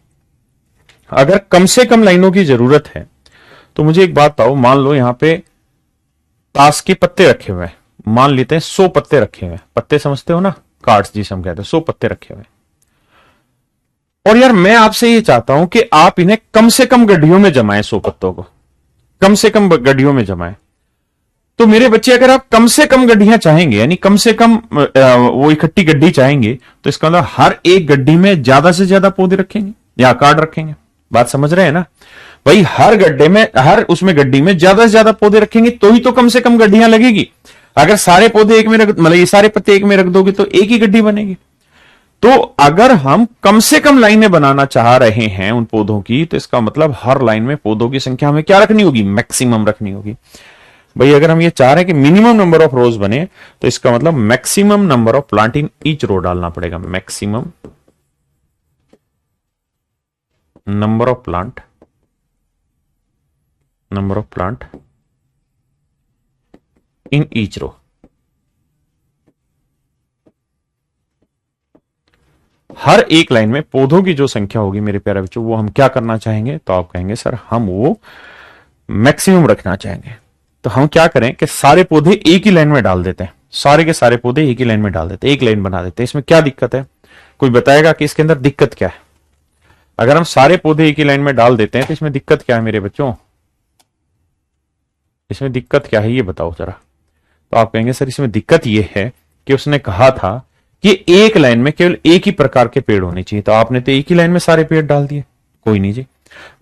अगर कम से कम लाइनों की जरूरत है तो मुझे एक बात बताओ, मान लो यहां पे ताश के पत्ते रखे हुए हैं, मान लेते हैं 100 पत्ते रखे हुए हैं, पत्ते समझते हो ना, कार्ड्स जिसे हम कहते हैं, 100 पत्ते रखे हुए हैं। और यार मैं आपसे ये चाहता हूं कि आप इन्हें कम से कम गड्ढियों में जमाएं, 100 पत्तों को कम से कम गड्ढियों में जमाएं। तो मेरे बच्चे अगर आप कम से कम गड्ढियां चाहेंगे, यानी कम से कम वो इकट्ठी गड्ढी चाहेंगे, तो इसका मतलब हर एक गड्ढी में ज्यादा से ज्यादा पौधे रखेंगे या कार्ड रखेंगे। बात समझ रहे हैं ना भाई, हर गड्ढे में, हर उसमें गड्ढी में ज्यादा से ज्यादा पौधे रखेंगे तो ही तो कम से कम गड्ढियां लगेगी। अगर सारे पौधे एक में रख, मतलब ये सारे पत्ते एक में रख दोगे तो एक ही गड्ढी बनेगी। तो अगर हम कम से कम लाइनें बनाना चाह रहे हैं उन पौधों की, तो इसका मतलब हर लाइन में पौधों की संख्या हमें क्या रखनी होगी, मैक्सिमम रखनी होगी। भाई अगर हम ये चाह रहे हैं कि मिनिमम नंबर ऑफ रोज बने, तो इसका मतलब maximum number of plant in each row डालना पड़ेगा। Maximum number of plant in each row. हर एक लाइन में पौधों की जो संख्या होगी मेरे प्यारे बच्चों, वो हम क्या करना चाहेंगे, तो आप कहेंगे सर हम वो मैक्सिमम रखना चाहेंगे। तो हम क्या करें कि सारे पौधे एक ही लाइन में डाल देते हैं, सारे के सारे पौधे एक ही लाइन में डाल देते हैं, एक लाइन बना देते हैं। इसमें क्या दिक्कत है, कोई बताएगा कि इसके अंदर दिक्कत क्या है? अगर हम सारे पौधे एक ही लाइन में डाल देते हैं तो इसमें दिक्कत क्या है मेरे बच्चों, इसमें दिक्कत क्या है ये बताओ जरा। तो आप कहेंगे सर इसमें दिक्कत ये है कि उसने कहा था कि एक लाइन में केवल एक ही प्रकार के पेड़ होने चाहिए, तो आपने तो एक ही लाइन में सारे पेड़ डाल दिए। कोई नहीं जी,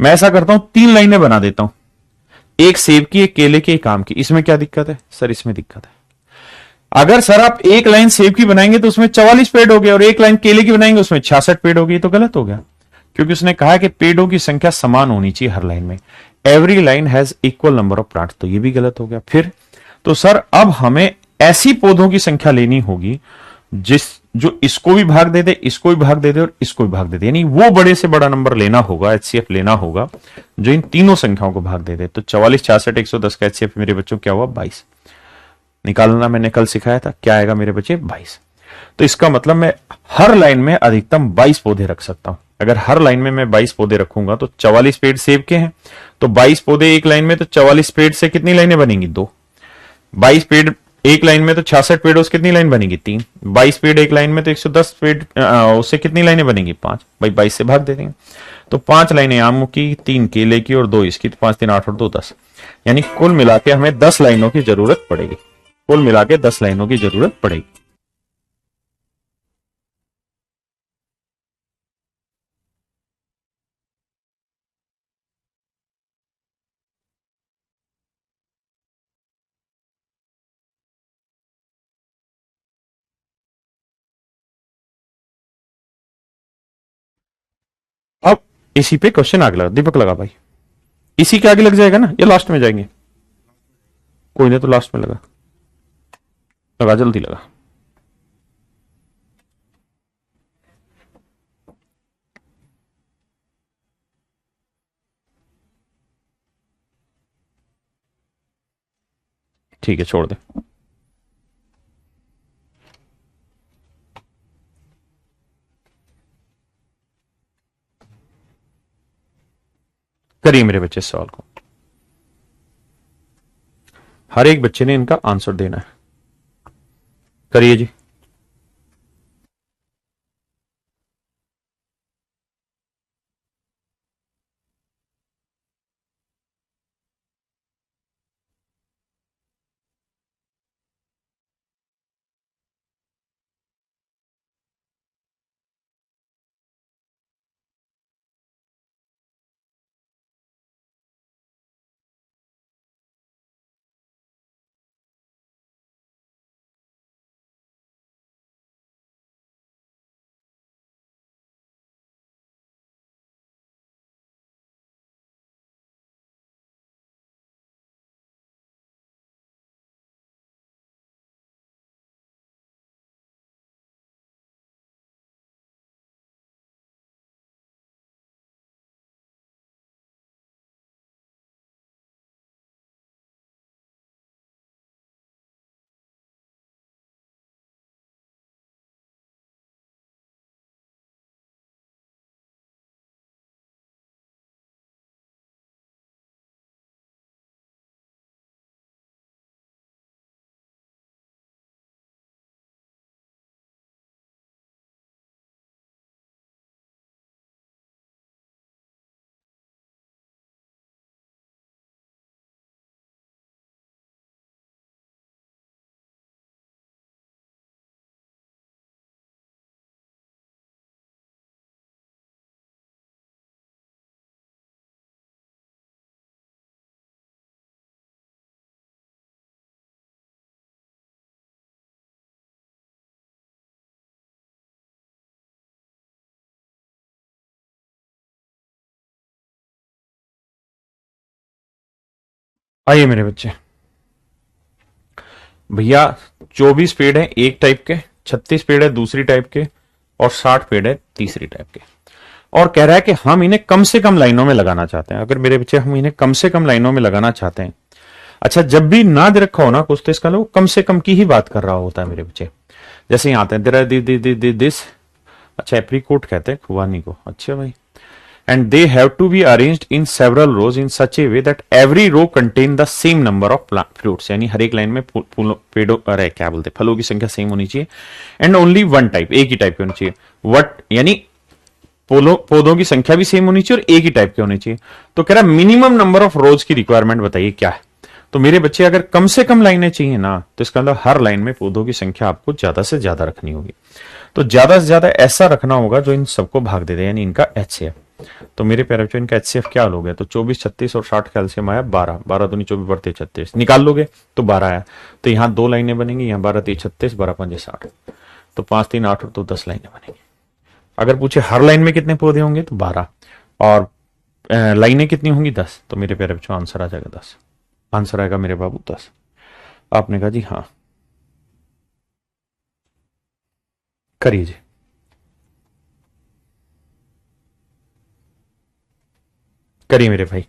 मैं ऐसा करता हूं 3 लाइनें बना देता हूं, एक सेब की, एक केले की, एक आम की। इसमें क्या दिक्कत है सर? इसमें दिक्कत है। अगर सर आप एक लाइन सेब की बनाएंगे तो उसमें 44 पेड़ हो गए और एक लाइन केले की बनाएंगे उसमें 66 पेड़ हो गए, तो गलत हो गया, क्योंकि उसने कहा कि पेड़ों की संख्या समान होनी चाहिए हर लाइन में, every line has equal number of plants, तो ये भी गलत हो गया। फिर तो सर अब हमें ऐसी पौधों की संख्या लेनी होगी जो इसको भी भाग दे दे, इसको भी भाग दे दे और इसको भी भाग दे दे, यानी वो बड़े से बड़ा नंबर लेना होगा, एचसीएफ लेना होगा जो इन तीनों संख्याओं को भाग दे दे। तो 44, 66, 110 का एचसीएफ मेरे बच्चों क्या हुआ, 22 निकालना मैंने कल सिखाया था, क्या आएगा मेरे बच्चे, 22। तो इसका मतलब मैं हर लाइन में अधिकतम 22 पौधे रख सकता हूं। अगर हर लाइन में मैं 22 पौधे रखूंगा तो 44 पेड़ सेब के हैं, तो 22 पौधे एक लाइन में, तो 44 पेड़ से कितनी लाइनें बनेंगी, 2। 22 पेड़ एक लाइन में तो 66 पेड़, उससे कितनी लाइन बनेगी, 3। 22 पेड़ एक लाइन में तो 110 पेड़, उससे कितनी लाइनें बनेगी, 5। भाई 22 से भाग दे देंगे तो 5 लाइनें आम की, 3 केले की और 2 इसकी, तो 5, 3, 8 और 2, 10, यानी कुल मिला के हमें 10 लाइनों की जरूरत पड़ेगी, कुल मिला के 10 लाइनों की जरूरत पड़ेगी। अब इसी पे क्वेश्चन आगे लगा, दीपक लगा भाई, इसी के आगे लग जाएगा ना या लास्ट में जाएंगे? कोई नहीं, तो लास्ट में लगा, लगा जल्दी लगा। ठीक है, छोड़ दे। करिए मेरे बच्चे इस सवाल को, हर एक बच्चे ने इनका आंसर देना है। करिए जी। आइए मेरे बच्चे, भैया 24 पेड़ है एक टाइप के, 36 पेड़ है दूसरी टाइप के, और 60 पेड़ है तीसरी टाइप के। और कह रहा है कि हम इन्हें कम से कम लाइनों में लगाना चाहते हैं। अगर मेरे बच्चे हम इन्हें कम से कम लाइनों में लगाना चाहते हैं, अच्छा जब भी ना दे रखा हो ना कुछ, तो इसका लोग कम से कम की ही बात कर रहा होता है मेरे बच्चे। जैसे यहाँ आते हैं तेरा दिस, अच्छा एप्रीकोट कहते हैं खुबानी को, अच्छा भाई। And they have to be arranged in several rows in such a way that every row contain the same number of fruits, यानी हर एक लाइन में पेड़ों, अरे क्या बोलते, फलों की संख्या सेम होनी चाहिए। एंड ओनली वन टाइप, एक ही टाइप की होनी चाहिए। वट यानी पौधों की संख्या भी सेम होनी चाहिए और एक ही टाइप के होने चाहिए। तो कह रहा मिनिमम नंबर ऑफ रोज की रिक्वायरमेंट बताइए क्या है। तो मेरे बच्चे अगर कम से कम लाइनें चाहिए ना, तो इसका मतलब हर लाइन में पौधों की संख्या आपको ज्यादा से ज्यादा रखनी होगी। तो ज्यादा से ज्यादा ऐसा रखना होगा जो इन सबको भाग दे दे, यानी इनका एचसीएफ। तो मेरे प्यारे बच्चों, इनका एचसीएफ क्या लोगे, तो 24, 36 और 60 कैल्शियम आया 12, 12 दूनी 24 बढ़ते 36 निकाल लोगे तो 12 आया। तो यहाँ दो लाइनें बनेंगी, यहाँ 12 3 36, 12 5 60, तो 5 3 8 और तो 10 लाइनें बनेंगी। अगर पूछे हर लाइन में कितने पौधे होंगे तो 12, और लाइनें कितनी होंगी 10। तो मेरे प्यारे बच्चों आंसर आ जाएगा 10, आंसर आएगा मेरे बाबू 10। आपने कहा जी हाँ, करिए जी। करिए मेरे भाई।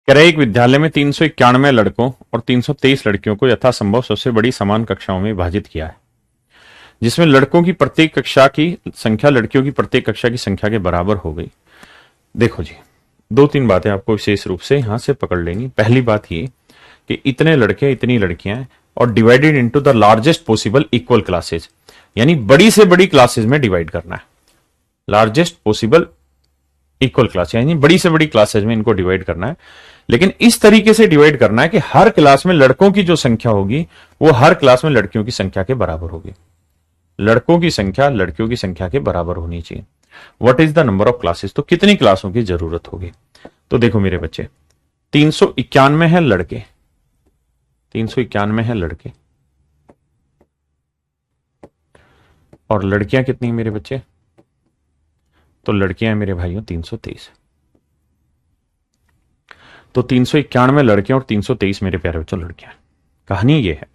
कह रहे एक विद्यालय में 391 लड़कों और 323 लड़कियों को यथासंभव सबसे बड़ी समान कक्षाओं में विभाजित किया है, जिसमें लड़कों की प्रत्येक कक्षा की संख्या लड़कियों की प्रत्येक कक्षा की संख्या के बराबर हो गई। देखो जी, दो तीन बातें आपको विशेष रूप से यहां से पकड़ लेनी। पहली बात ये कि इतने लड़के इतनी लड़कियां हैं और divided into the largest possible equal classes, यानी बड़ी से बड़ी क्लासेज में डिवाइड करना है। लार्जेस्ट पॉसिबल इक्वल क्लास यानी बड़ी से बड़ी क्लासेज में इनको डिवाइड करना है, लेकिन इस तरीके से डिवाइड करना है कि हर क्लास में लड़कों की जो संख्या होगी वो हर क्लास में लड़कियों की संख्या के बराबर होगी। लड़कों की संख्या लड़कियों की संख्या के बराबर होनी चाहिए। What is the number of classes, तो कितनी क्लासों की जरूरत होगी। तो देखो मेरे बच्चे, 391 है लड़के, 391 है लड़के, और लड़कियां कितनी मेरे बच्चे, तो लड़कियां मेरे भाइयों 323। तो 391 लड़के और 323 मेरे प्यारे बच्चों लड़कियां। कहानी यह है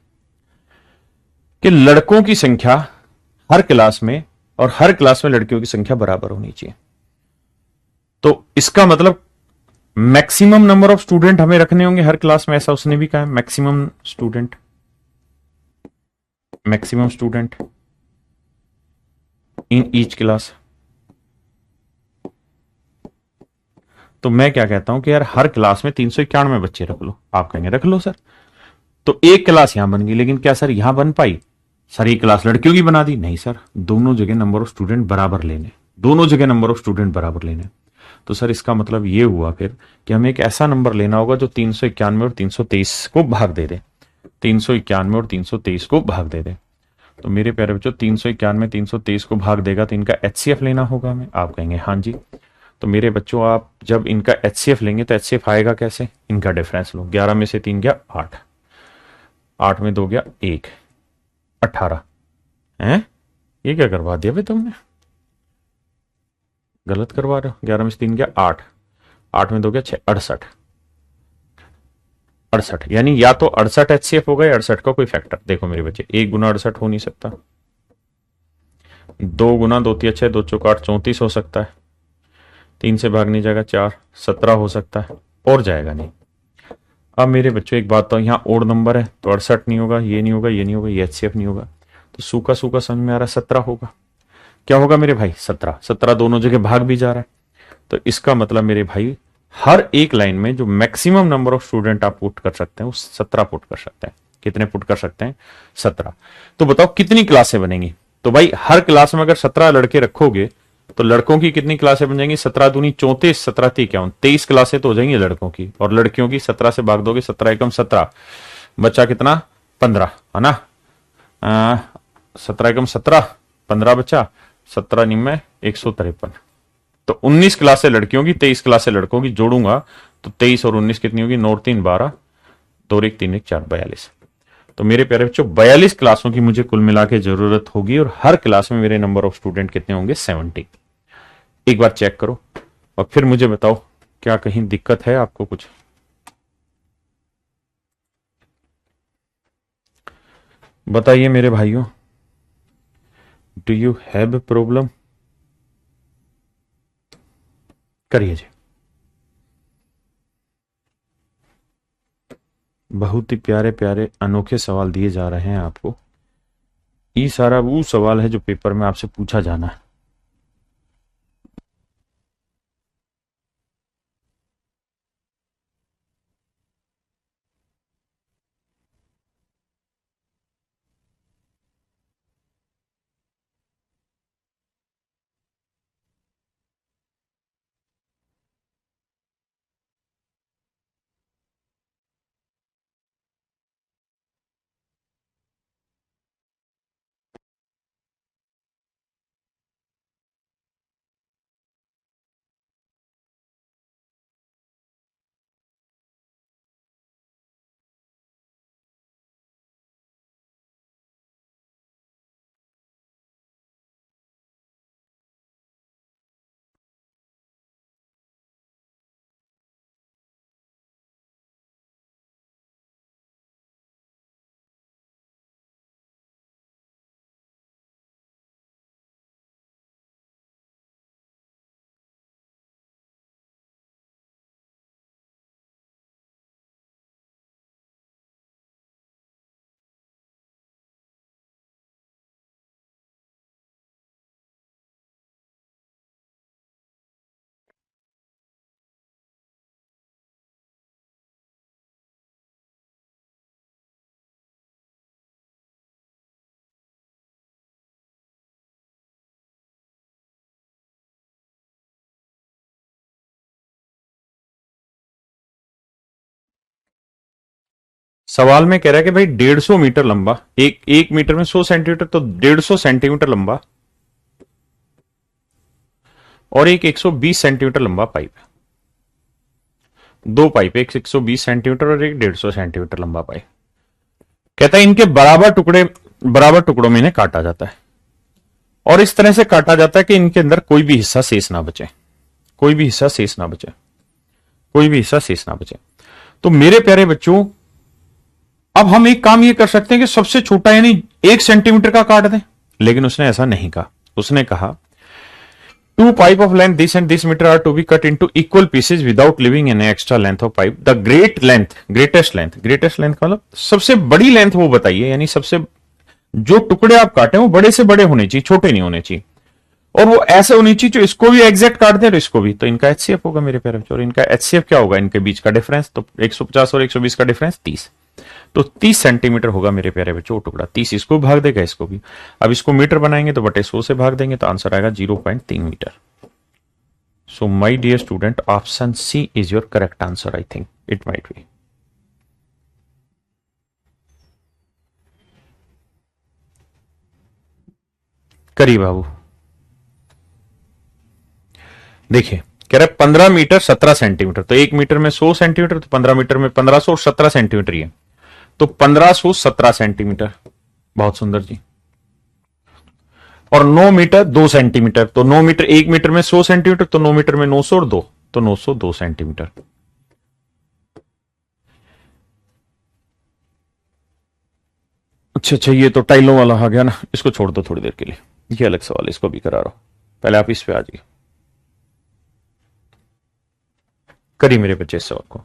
कि लड़कों की संख्या हर क्लास में और हर क्लास में लड़कियों की संख्या बराबर होनी चाहिए। तो इसका मतलब मैक्सिमम नंबर ऑफ स्टूडेंट हमें रखने होंगे हर क्लास में, ऐसा उसने भी कहा है। Maximum student in each class. तो मैं क्या कहता हूं कि यार हर क्लास में 391 बच्चे रख लो। आप कहेंगे रख लो सर, तो एक क्लास यहां बन गई, लेकिन क्या सर यहां बन पाई? सर एक क्लास लड़कियों की बना दी? नहीं सर, दोनों जगह नंबर ऑफ स्टूडेंट बराबर लेने, दोनों जगह नंबर ऑफ स्टूडेंट बराबर लेने। तो सर इसका मतलब ये हुआ फिर कि हमें एक ऐसा नंबर लेना होगा जो 391 और 323 को भाग दे दे, 391 और 323 को भाग दे दे। तो मेरे प्यारे बच्चों 391 323 को भाग देगा तो इनका एचसीएफ लेना होगा हमें। आप कहेंगे हाँ जी। तो मेरे बच्चों आप जब इनका एचसीएफ लेंगे तो एचसीएफ आएगा कैसे, इनका डिफरेंस लो। 11 में से 3 गया 8, 8 में 2 गया 1, 18 है। ये क्या करवा दिया भाई तुमने, गलत करवा रहे हो। 11 में से 3 गया 8, 8 में 2 गया 6, 68, 68 यानी या तो 68 एचसीएफ होगा या 68 का कोई फैक्टर। देखो मेरे बच्चे, 1 गुना 68 हो नहीं सकता, 2 गुना 2 3 6 2 चौक 8 34 हो सकता है, 3 से भाग नहीं जाएगा 4, 17 हो सकता है, और जाएगा नहीं। अब मेरे बच्चों एक बात, तो यहाँ ओड नंबर है तो 68 नहीं होगा, ये नहीं होगा, ये नहीं होगा, ये एचसीएफ नहीं होगा, तो सूखा सूखा समझ में आ रहा है 17 होगा। क्या होगा मेरे भाई 17, 17 दोनों जगह भाग भी जा रहा है। तो इसका मतलब मेरे भाई हर एक लाइन में जो मैक्सिमम नंबर ऑफ स्टूडेंट आप पुट कर सकते हैं वो 17 पुट कर सकते हैं। कितने पुट कर सकते हैं? 17। तो बताओ कितनी क्लासें बनेंगी। तो भाई हर क्लास में अगर 17 लड़के रखोगे तो लड़कों की कितनी क्लासें बन जाएंगी? 17 दूनी 34, 17 ती इक्यावन, 23 क्लासें तो हो जाएंगी लड़कों की, और लड़कियों की 17 से भाग दोगे, 17 एकम 17, बच्चा कितना? 15 है ना। 17 एकम 17, 15 बच्चा, 17 निम्न 153। तो 19 क्लासें लड़कियों की, 23 क्लासें लड़कों की, जोड़ूंगा तो 23 और 19 कितनी होगी? 9 और 3 12, 2 और 1 3 1 4 42। तो मेरे प्यारे बच्चों 42 क्लासों की मुझे कुल मिला के जरूरत होगी, और हर क्लास में मेरे नंबर ऑफ स्टूडेंट कितने होंगे? 70। एक बार चेक करो और फिर मुझे बताओ क्या कहीं दिक्कत है आपको कुछ। बताइए मेरे भाइयों, डू यू हैव प्रॉब्लम? करिए जी। बहुत ही प्यारे प्यारे अनोखे सवाल दिए जा रहे हैं आपको। ये सारा वो सवाल है जो पेपर में आपसे पूछा जाना है। सवाल में कह रहा है कि भाई 150 मीटर लंबा, एक मीटर में 100 सेंटीमीटर, तो 150 सेंटीमीटर लंबा और एक 120 सेंटीमीटर लंबा पाइप है। दो पाइप, एक 120 सेंटीमीटर और एक 150 सेंटीमीटर लंबा पाइप। कहता है इनके बराबर टुकड़ों में इन्हें काटा जाता है और इस तरह से काटा जाता है कि इनके अंदर कोई भी हिस्सा शेष ना बचे, कोई भी हिस्सा शेष ना बचे, कोई भी हिस्सा शेष ना बचे। तो मेरे प्यारे बच्चों, अब हम एक काम ये कर सकते हैं कि सबसे छोटा यानी 1 सेंटीमीटर का काट दें, लेकिन उसने ऐसा नहीं कहा। उसने कहा two pipe of length this and this metre are to be cut into equal pieces without living an extra length of pipe. The greatest length का मतलब सबसे बड़ी लेंथ वो बताइए, यानी सबसे जो टुकड़े आप काटे वो बड़े से बड़े होने चाहिए, छोटे नहीं होने चाहिए, और वो ऐसे होनी चाहिए जो इसको भी एग्जैक्ट काट दे और इसको भी। तो इनका एचसीएफ होगा मेरे प्यारे बच्चों, और इनका एचसीएफ क्या होगा, इनके बीच का डिफरेंस, तो 150 और 120 का डिफरेंस 30, तो 30 सेंटीमीटर होगा मेरे प्यारे बच्चों वो टुकड़ा। 30 इसको भाग देगा, इसको भी। अब इसको मीटर बनाएंगे तो बटे 100 से भाग देंगे, तो आंसर आएगा 0.3 metre. So my dear student, option C is your correct answer. I think it might be. करिए बाबू। देखिए कह रहा है 15 मीटर 17 सेंटीमीटर, तो एक मीटर में 100 सेंटीमीटर, तो 15 मीटर में 1500 और 17 सेंटीमीटर ही है, तो 1517 सेंटीमीटर। बहुत सुंदर जी। और 9 मीटर 2 सेंटीमीटर, तो 9 मीटर, एक मीटर में 100 सेंटीमीटर, तो 9 मीटर में 900 और 2, तो 902 सेंटीमीटर। अच्छा अच्छा, ये तो टाइलों वाला आ गया ना, इसको छोड़ दो थोड़ी देर के लिए, ये अलग सवाल है, इसको भी करा रहा हूं। पहले आप इस पे आ जाइए, करिए मेरे बच्चे इस सवाल को।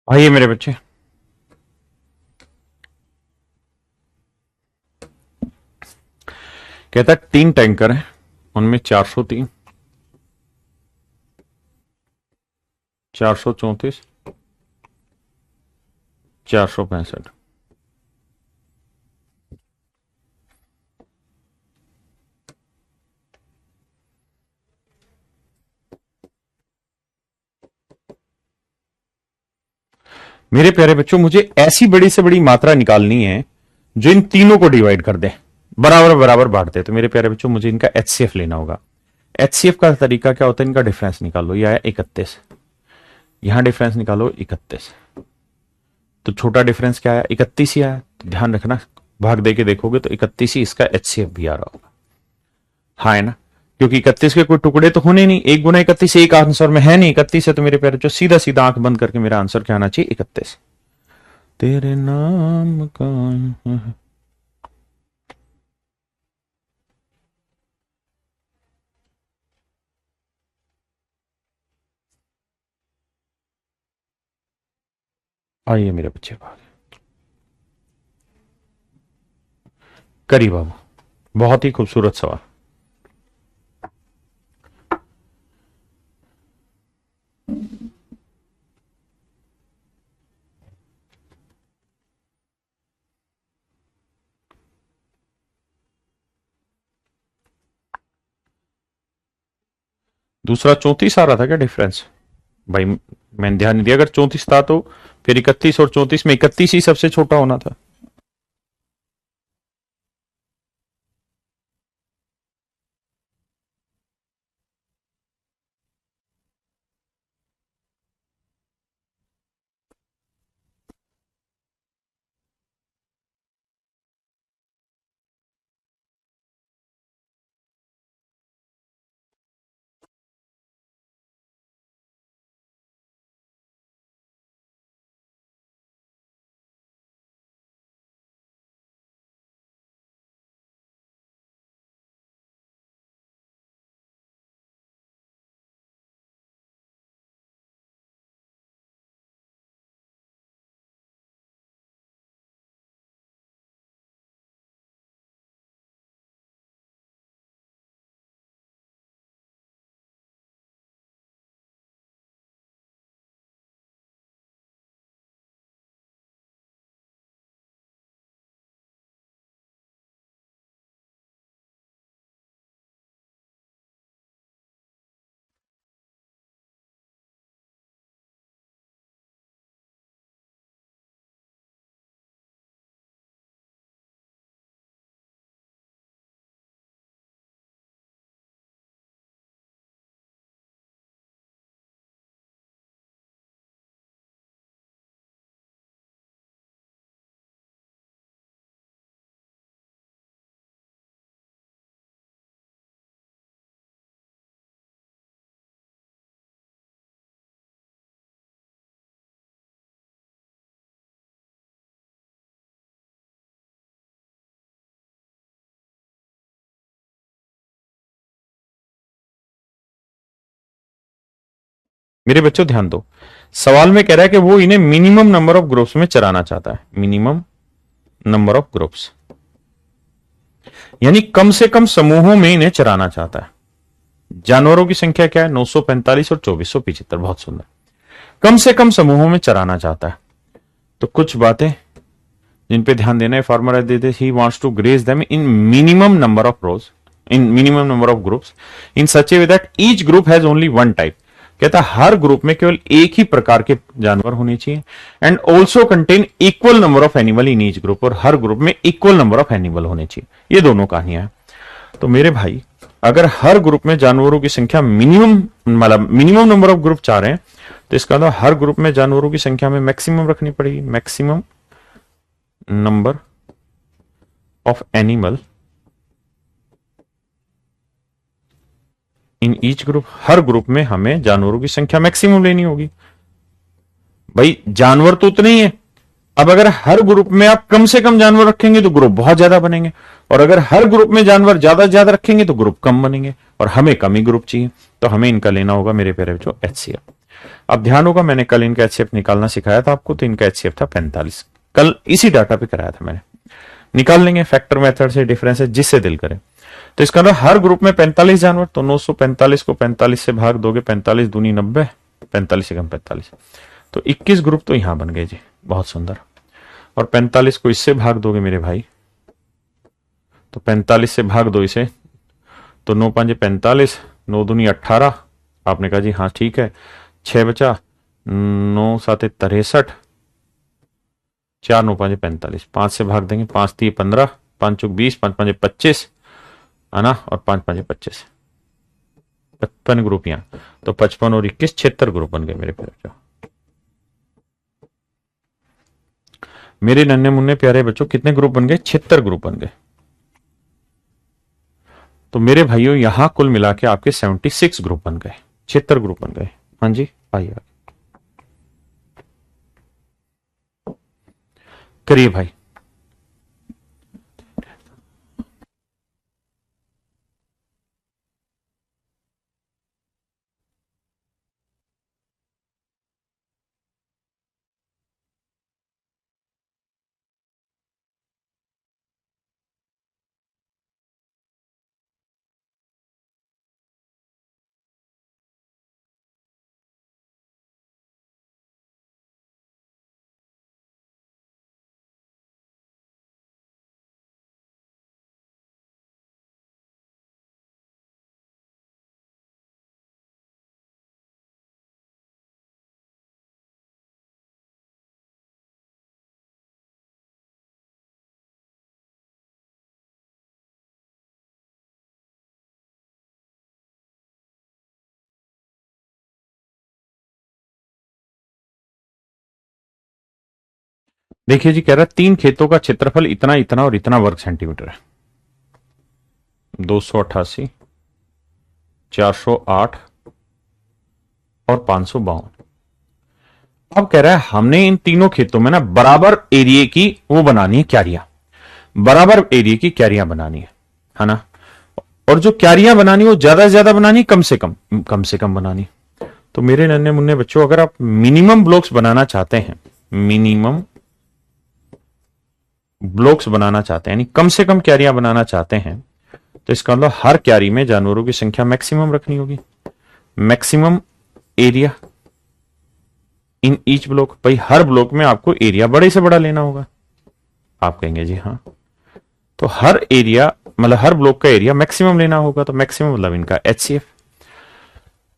आइए मेरे बच्चे। कहता है 3 टैंकर हैं, उनमें 403, 434, 465। मेरे प्यारे बच्चों, मुझे ऐसी बड़ी से बड़ी मात्रा निकालनी है जो इन तीनों को डिवाइड कर दे, बराबर बराबर बांट दे। तो मेरे प्यारे बच्चों, मुझे इनका एचसीएफ लेना होगा। एचसीएफ का तरीका क्या होता है, इनका डिफरेंस निकालो। ये आया 31, यहां डिफरेंस निकालो 31, तो छोटा डिफरेंस क्या आया, 31 ही आया। तो ध्यान रखना, भाग दे के देखोगे तो 31 ही इसका एचसीएफ भी आ रहा होगा। हाँ है ना, क्योंकि 31 के कोई टुकड़े तो होने नहीं, 1 गुना 31 एक आंसर में है नहीं, 31 है। तो मेरे प्यारे, जो सीधा सीधा आंख बंद करके मेरा आंसर क्या आना चाहिए, 31। तेरे नाम का। आइए मेरे बच्चे, भाग करी बाबू। बहुत ही खूबसूरत सवाल। दूसरा 34 आ रहा था क्या डिफरेंस? भाई मैंने ध्यान नहीं दिया, अगर 34 था तो फिर 31 और 34 में 31 ही सबसे छोटा होना था। मेरे बच्चों ध्यान दो, सवाल में कह रहा है कि वो इन्हें मिनिमम नंबर ऑफ ग्रुप्स में चराना चाहता है, मिनिमम नंबर ऑफ ग्रुप्स, यानी कम से कम समूहों में इन्हें चराना चाहता है। जानवरों की संख्या क्या है? 945 और 2475। बहुत सुंदर। कम से कम समूहों में चराना चाहता है। तो कुछ बातें जिन पे ध्यान देना है, फार्मर देते, he wants to graze them in minimum number of rows, in minimum number of groups in such a way that each group has only one type. कहता है हर ग्रुप में केवल एक ही प्रकार के जानवर होने चाहिए, and also contain equal number of animal in each group, और हर ग्रुप में इक्वल नंबर ऑफ एनिमल होने चाहिए। ये दोनों कहानियां हैं। तो मेरे भाई, अगर हर ग्रुप में जानवरों की संख्या मिनिमम, मतलब मिनिमम नंबर ऑफ ग्रुप चाह रहे हैं, तो इसका मतलब हर ग्रुप में जानवरों की संख्या में मैक्सिमम रखनी पड़ेगी, maximum number of animal in each group. Her group में हमें जानवरों की संख्या मैक्सिमम लेनी होगी। भाई जानवर तो उतने ही है, अब अगर हर ग्रुप में आप कम से कम जानवर रखेंगे तो ग्रुप बहुत ज्यादा बनेंगे, और अगर हर ग्रुप में जानवर ज्यादा से ज्यादा रखेंगे तो ग्रुप कम बनेंगे, और हमें कम ही ग्रुप चाहिए। तो हमें इनका लेना होगा मेरे प्यारे बच्चों एचसीएफ। अब ध्यान होगा, मैंने कल इनका एचसीएफ निकालना सिखाया था आपको, तो इनका एचसीएफ था 45। कल इसी डाटा पे कराया था मैंने। निकाल लेंगे फैक्टर मेथड से, डिफरेंस है, जिससे दिल करे। तो इसका मतलब हर ग्रुप में 45 जानवर, तो 945 को 45 से भाग दोगे, 45 दूनी 90, 45 से कम 45, तो 21 ग्रुप तो यहां बन गए जी। बहुत सुंदर। और 45 को इससे भाग दोगे मेरे भाई, तो 45 से भाग दो इसे, तो 9 5 45, 9 दूनी 18। आपने कहा जी हाँ ठीक है, 6 बचा, 9 7 63, 4 9 5 45, 5 से भाग देंगे, 5 3 15, 5 चौक 20, 5 5 25, है ना, और 5 5 25, 55 ग्रुप यहाँ। तो 55 और 21 76 ग्रुप बन गए मेरे प्यारे। मेरे नन्हे मुन्ने प्यारे बच्चों, कितने ग्रुप बन गए? 76 ग्रुप बन गए। तो मेरे भाइयों यहां कुल मिला के आपके 76 ग्रुप बन गए, 76 ग्रुप बन गए। हाँ जी, आइए करिए भाई। देखिए जी, कह रहा है 3 खेतों का क्षेत्रफल इतना इतना और इतना वर्ग सेंटीमीटर है। 288, 408 और 552। अब कह रहा है हमने इन तीनों खेतों में ना बराबर एरिया की वो बनानी है, क्यारियां, बराबर एरिया की क्यारियां बनानी है ना। और जो क्यारियां बनानी वो ज्यादा से ज्यादा बनानी, कम से कम बनानी। तो मेरे नन्हे मुन्ने बच्चों, अगर आप मिनिमम ब्लॉक्स बनाना चाहते हैं, मिनिमम ब्लॉक्स बनाना चाहते हैं, यानी कम से कम क्यारियां बनाना चाहते हैं, तो इसका मतलब हर क्यारी में जानवरों की संख्या मैक्सिमम रखनी होगी, maximum area in each block. भाई हर ब्लॉक में आपको एरिया बड़े से बड़ा लेना होगा। आप कहेंगे जी हाँ, तो हर एरिया मतलब हर ब्लॉक का एरिया मैक्सिमम लेना होगा। तो मैक्सिमम मतलब इनका एचसीएफ,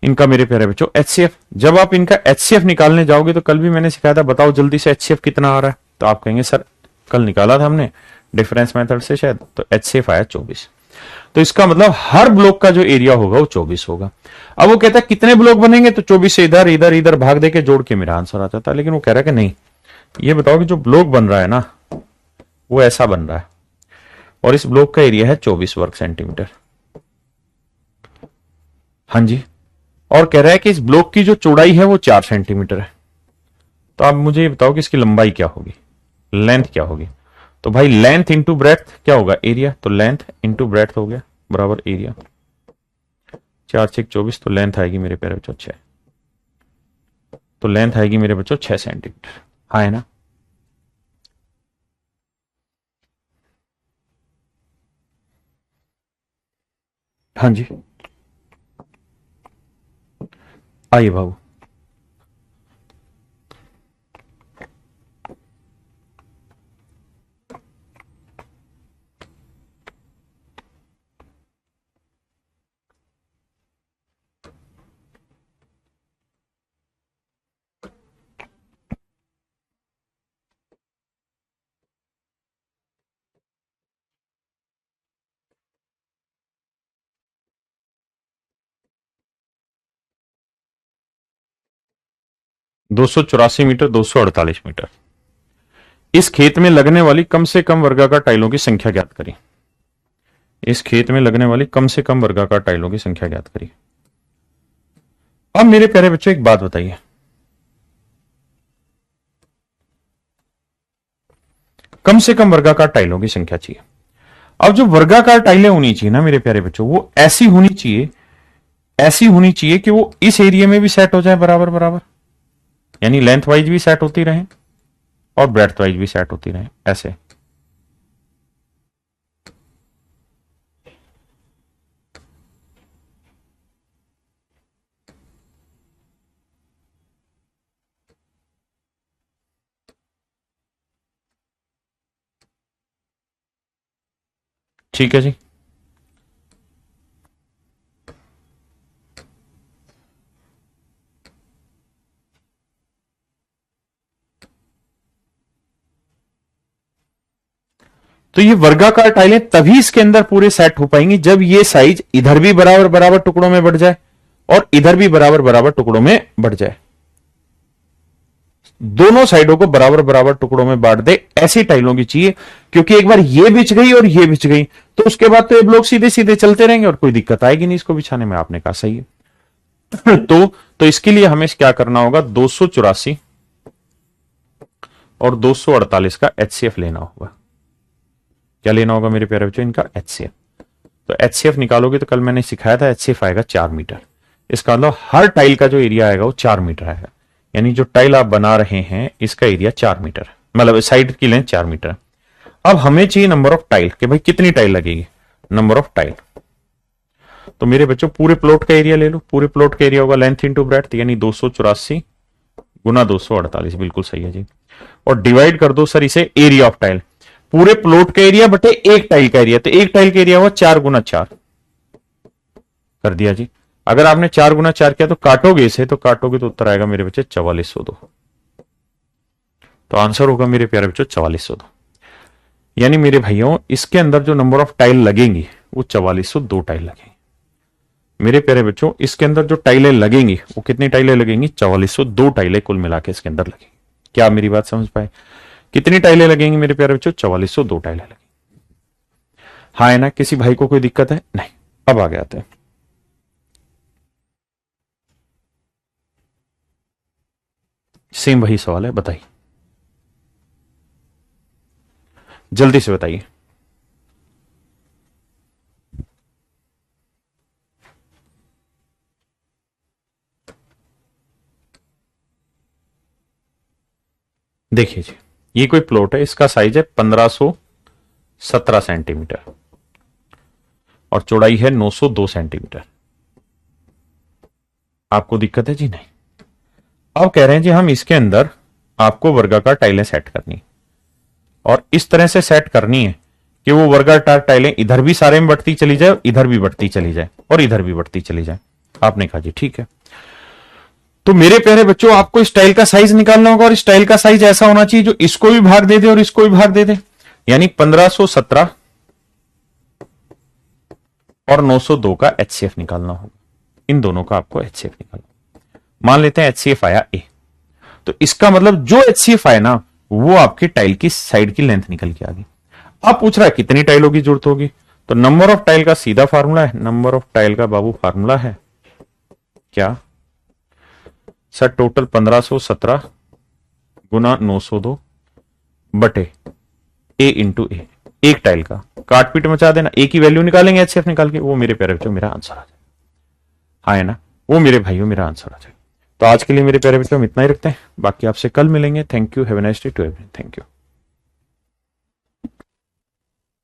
इनका मेरे प्यारे बच्चों एचसीएफ। जब आप इनका एचसीएफ निकालने जाओगे, तो कल भी मैंने सिखाया था, बताओ जल्दी से एचसीएफ कितना आ रहा है। तो आप कहेंगे सर कल निकाला था हमने डिफरेंस मेथड से शायद, तो एचसीएफ आया 24। तो इसका मतलब हर ब्लॉक का जो एरिया होगा वो 24 होगा। अब वो कहता है कितने ब्लॉक बनेंगे, तो 24 से इधर इधर इधर भाग देके जोड़ के मेरा आंसर आ जाता है। लेकिन वो कह रहा है कि नहीं, ये बताओ कि जो ब्लॉक बन रहा है ना वो ऐसा बन रहा है, और इस ब्लॉक का एरिया है 24 वर्ग सेंटीमीटर। हाँ जी, और कह रहा है कि इस ब्लॉक की जो चौड़ाई है वो 4 सेंटीमीटर है। तो आप मुझे ये बताओ कि इसकी लंबाई क्या होगी, लेंथ क्या होगी। तो भाई लेंथ इंटू ब्रेथ क्या होगा, एरिया। तो लेंथ इंटू ब्रेथ हो गया बराबर एरिया। 4 6 24, तो लेंथ आएगी मेरे प्यारे बच्चों 6। तो लेंथ आएगी मेरे बच्चों 6 सेंटीमीटर। हाँ है ना? हाँ जी, आइए बाबू। दो 284 मीटर, 248 मीटर। इस खेत में लगने वाली कम से कम वर्गाकार टाइलों की संख्या ज्ञात करें। इस खेत में लगने वाली कम से कम वर्गाकार टाइलों की संख्या ज्ञात करिए। अब मेरे प्यारे बच्चों एक बात बताइए, कम से कम वर्गाकार टाइलों की संख्या चाहिए। अब जो वर्गाकार टाइलें होनी चाहिए ना मेरे प्यारे बच्चों, वो ऐसी होनी चाहिए, ऐसी होनी चाहिए कि वो इस एरिया में भी सेट हो जाए बराबर बराबर, यानी लेंथ वाइज भी सेट होती रहे और ब्रेड्थ वाइज भी सेट होती रहे, ऐसे। ठीक है जी। तो ये वर्गाकार टाइलें तभी इसके अंदर पूरे सेट हो पाएंगी जब ये साइज इधर भी बराबर बराबर टुकड़ों में बढ़ जाए और इधर भी बराबर बराबर टुकड़ों में बढ़ जाए, दोनों साइडों को बराबर बराबर टुकड़ों में बांट दे, ऐसी टाइलों की चाहिए। क्योंकि एक बार ये बिछ गई और ये बिछ गई तो उसके बाद तो ये ब्लॉक सीधे सीधे चलते रहेंगे और कोई दिक्कत आएगी नहीं इसको बिछाने में। आपने कहा सही है। तो इसके लिए हमें क्या करना होगा, 284 और 248 का HCF लेना होगा। क्या लेना होगा मेरे प्यारे बच्चों, इनका HCF। तो HCF निकालोगे तो कल मैंने सिखाया था HCF आएगा 4 मीटर। इसका मतलब हर टाइल का जो एरिया आएगा वो 4 मीटर आएगा, यानी जो टाइल आप बना रहे हैं इसका एरिया 4 मीटर, मतलब साइड की लेंथ 4 मीटर। अब हमें चाहिए नंबर ऑफ टाइल, कि भाई कितनी टाइल लगेगी, नंबर ऑफ टाइल। तो मेरे बच्चों पूरे प्लॉट का एरिया ले लो, पूरे प्लॉट का एरिया होगा लेंथ इंटू ब्रेड्थ, यानी 284 गुना 248, बिल्कुल सही है जी। और डिवाइड कर दो सर इसे एरिया ऑफ टाइल, पूरे प्लॉट का एरिया बटे एक टाइल का एरिया, तो एक टाइल का एरिया हुआ 4 गुना 4 कर दिया जी। अगर आपने 4 गुना 4 किया तो काटोगे इसे, तो काटोगे तो उत्तर आएगा मेरे बच्चे 4402। तो आंसर होगा मेरे प्यारे बच्चों 4402। यानी मेरे भाइयों इसके अंदर जो नंबर ऑफ टाइल लगेंगी वो 4402 टाइल लगेंगी। मेरे प्यारे बच्चों इसके अंदर जो टाइलें लगेंगी वो कितनी टाइलें लगेंगी, 4402 टाइलें कुल मिला के इसके अंदर लगेंगी। क्या आप मेरी बात समझ पाए? कितनी टाइलें लगेंगी मेरे प्यारे बच्चों, 4402 टाइलें लगेंगी। हाँ है ना? किसी भाई को कोई दिक्कत है? नहीं। अब आगे आते हैं। सेम वही सवाल है, बताइए जल्दी से बताइए। देखिए जी, ये कोई प्लॉट है, इसका साइज है 1517 सेंटीमीटर और चौड़ाई है 902 सेंटीमीटर। आपको दिक्कत है जी? नहीं। अब कह रहे हैं जी हम इसके अंदर आपको वर्गाकार टाइलें सेट करनी, और इस तरह से सेट करनी है कि वो वर्गाकार टाइलें इधर भी सारे में बढ़ती चली जाए, इधर भी बढ़ती चली जाए और इधर भी बढ़ती चली जाए। आपने कहा जी ठीक है। तो मेरे प्यारे बच्चों आपको इस टाइल का साइज निकालना होगा, और इस टाइल का साइज ऐसा होना चाहिए जो इसको भी भाग दे दे और इसको भी भाग दे दे, यानी 1517 और 902 का HCF निकालना होगा। इन दोनों का आपको HCF निकालना। मान लेते हैं HCF आया A, तो इसका मतलब जो HCF आया ना वो आपके टाइल की साइड की लेंथ निकल के आ गई। अब पूछ रहा है कितनी टाइलों की जरूरत होगी, तो नंबर ऑफ टाइल का सीधा फार्मूला है, नंबर ऑफ टाइल का बाबू फार्मूला है क्या सर, टोटल 1517 गुना 902 बटे A इंटू ए, एक टाइल का काट पीट मचा देना, ए की वैल्यू निकालेंगे HCF निकाल के, वो मेरे प्यारे बच्चों मेरा आंसर आ जाए। हाँ है ना? वो मेरे भाइयों मेरा आंसर आ जाए। तो आज के लिए मेरे प्यारे बच्चों हम इतना ही रखते हैं, बाकी आपसे कल मिलेंगे। Thank you, have a nice day to everyone. Thank you.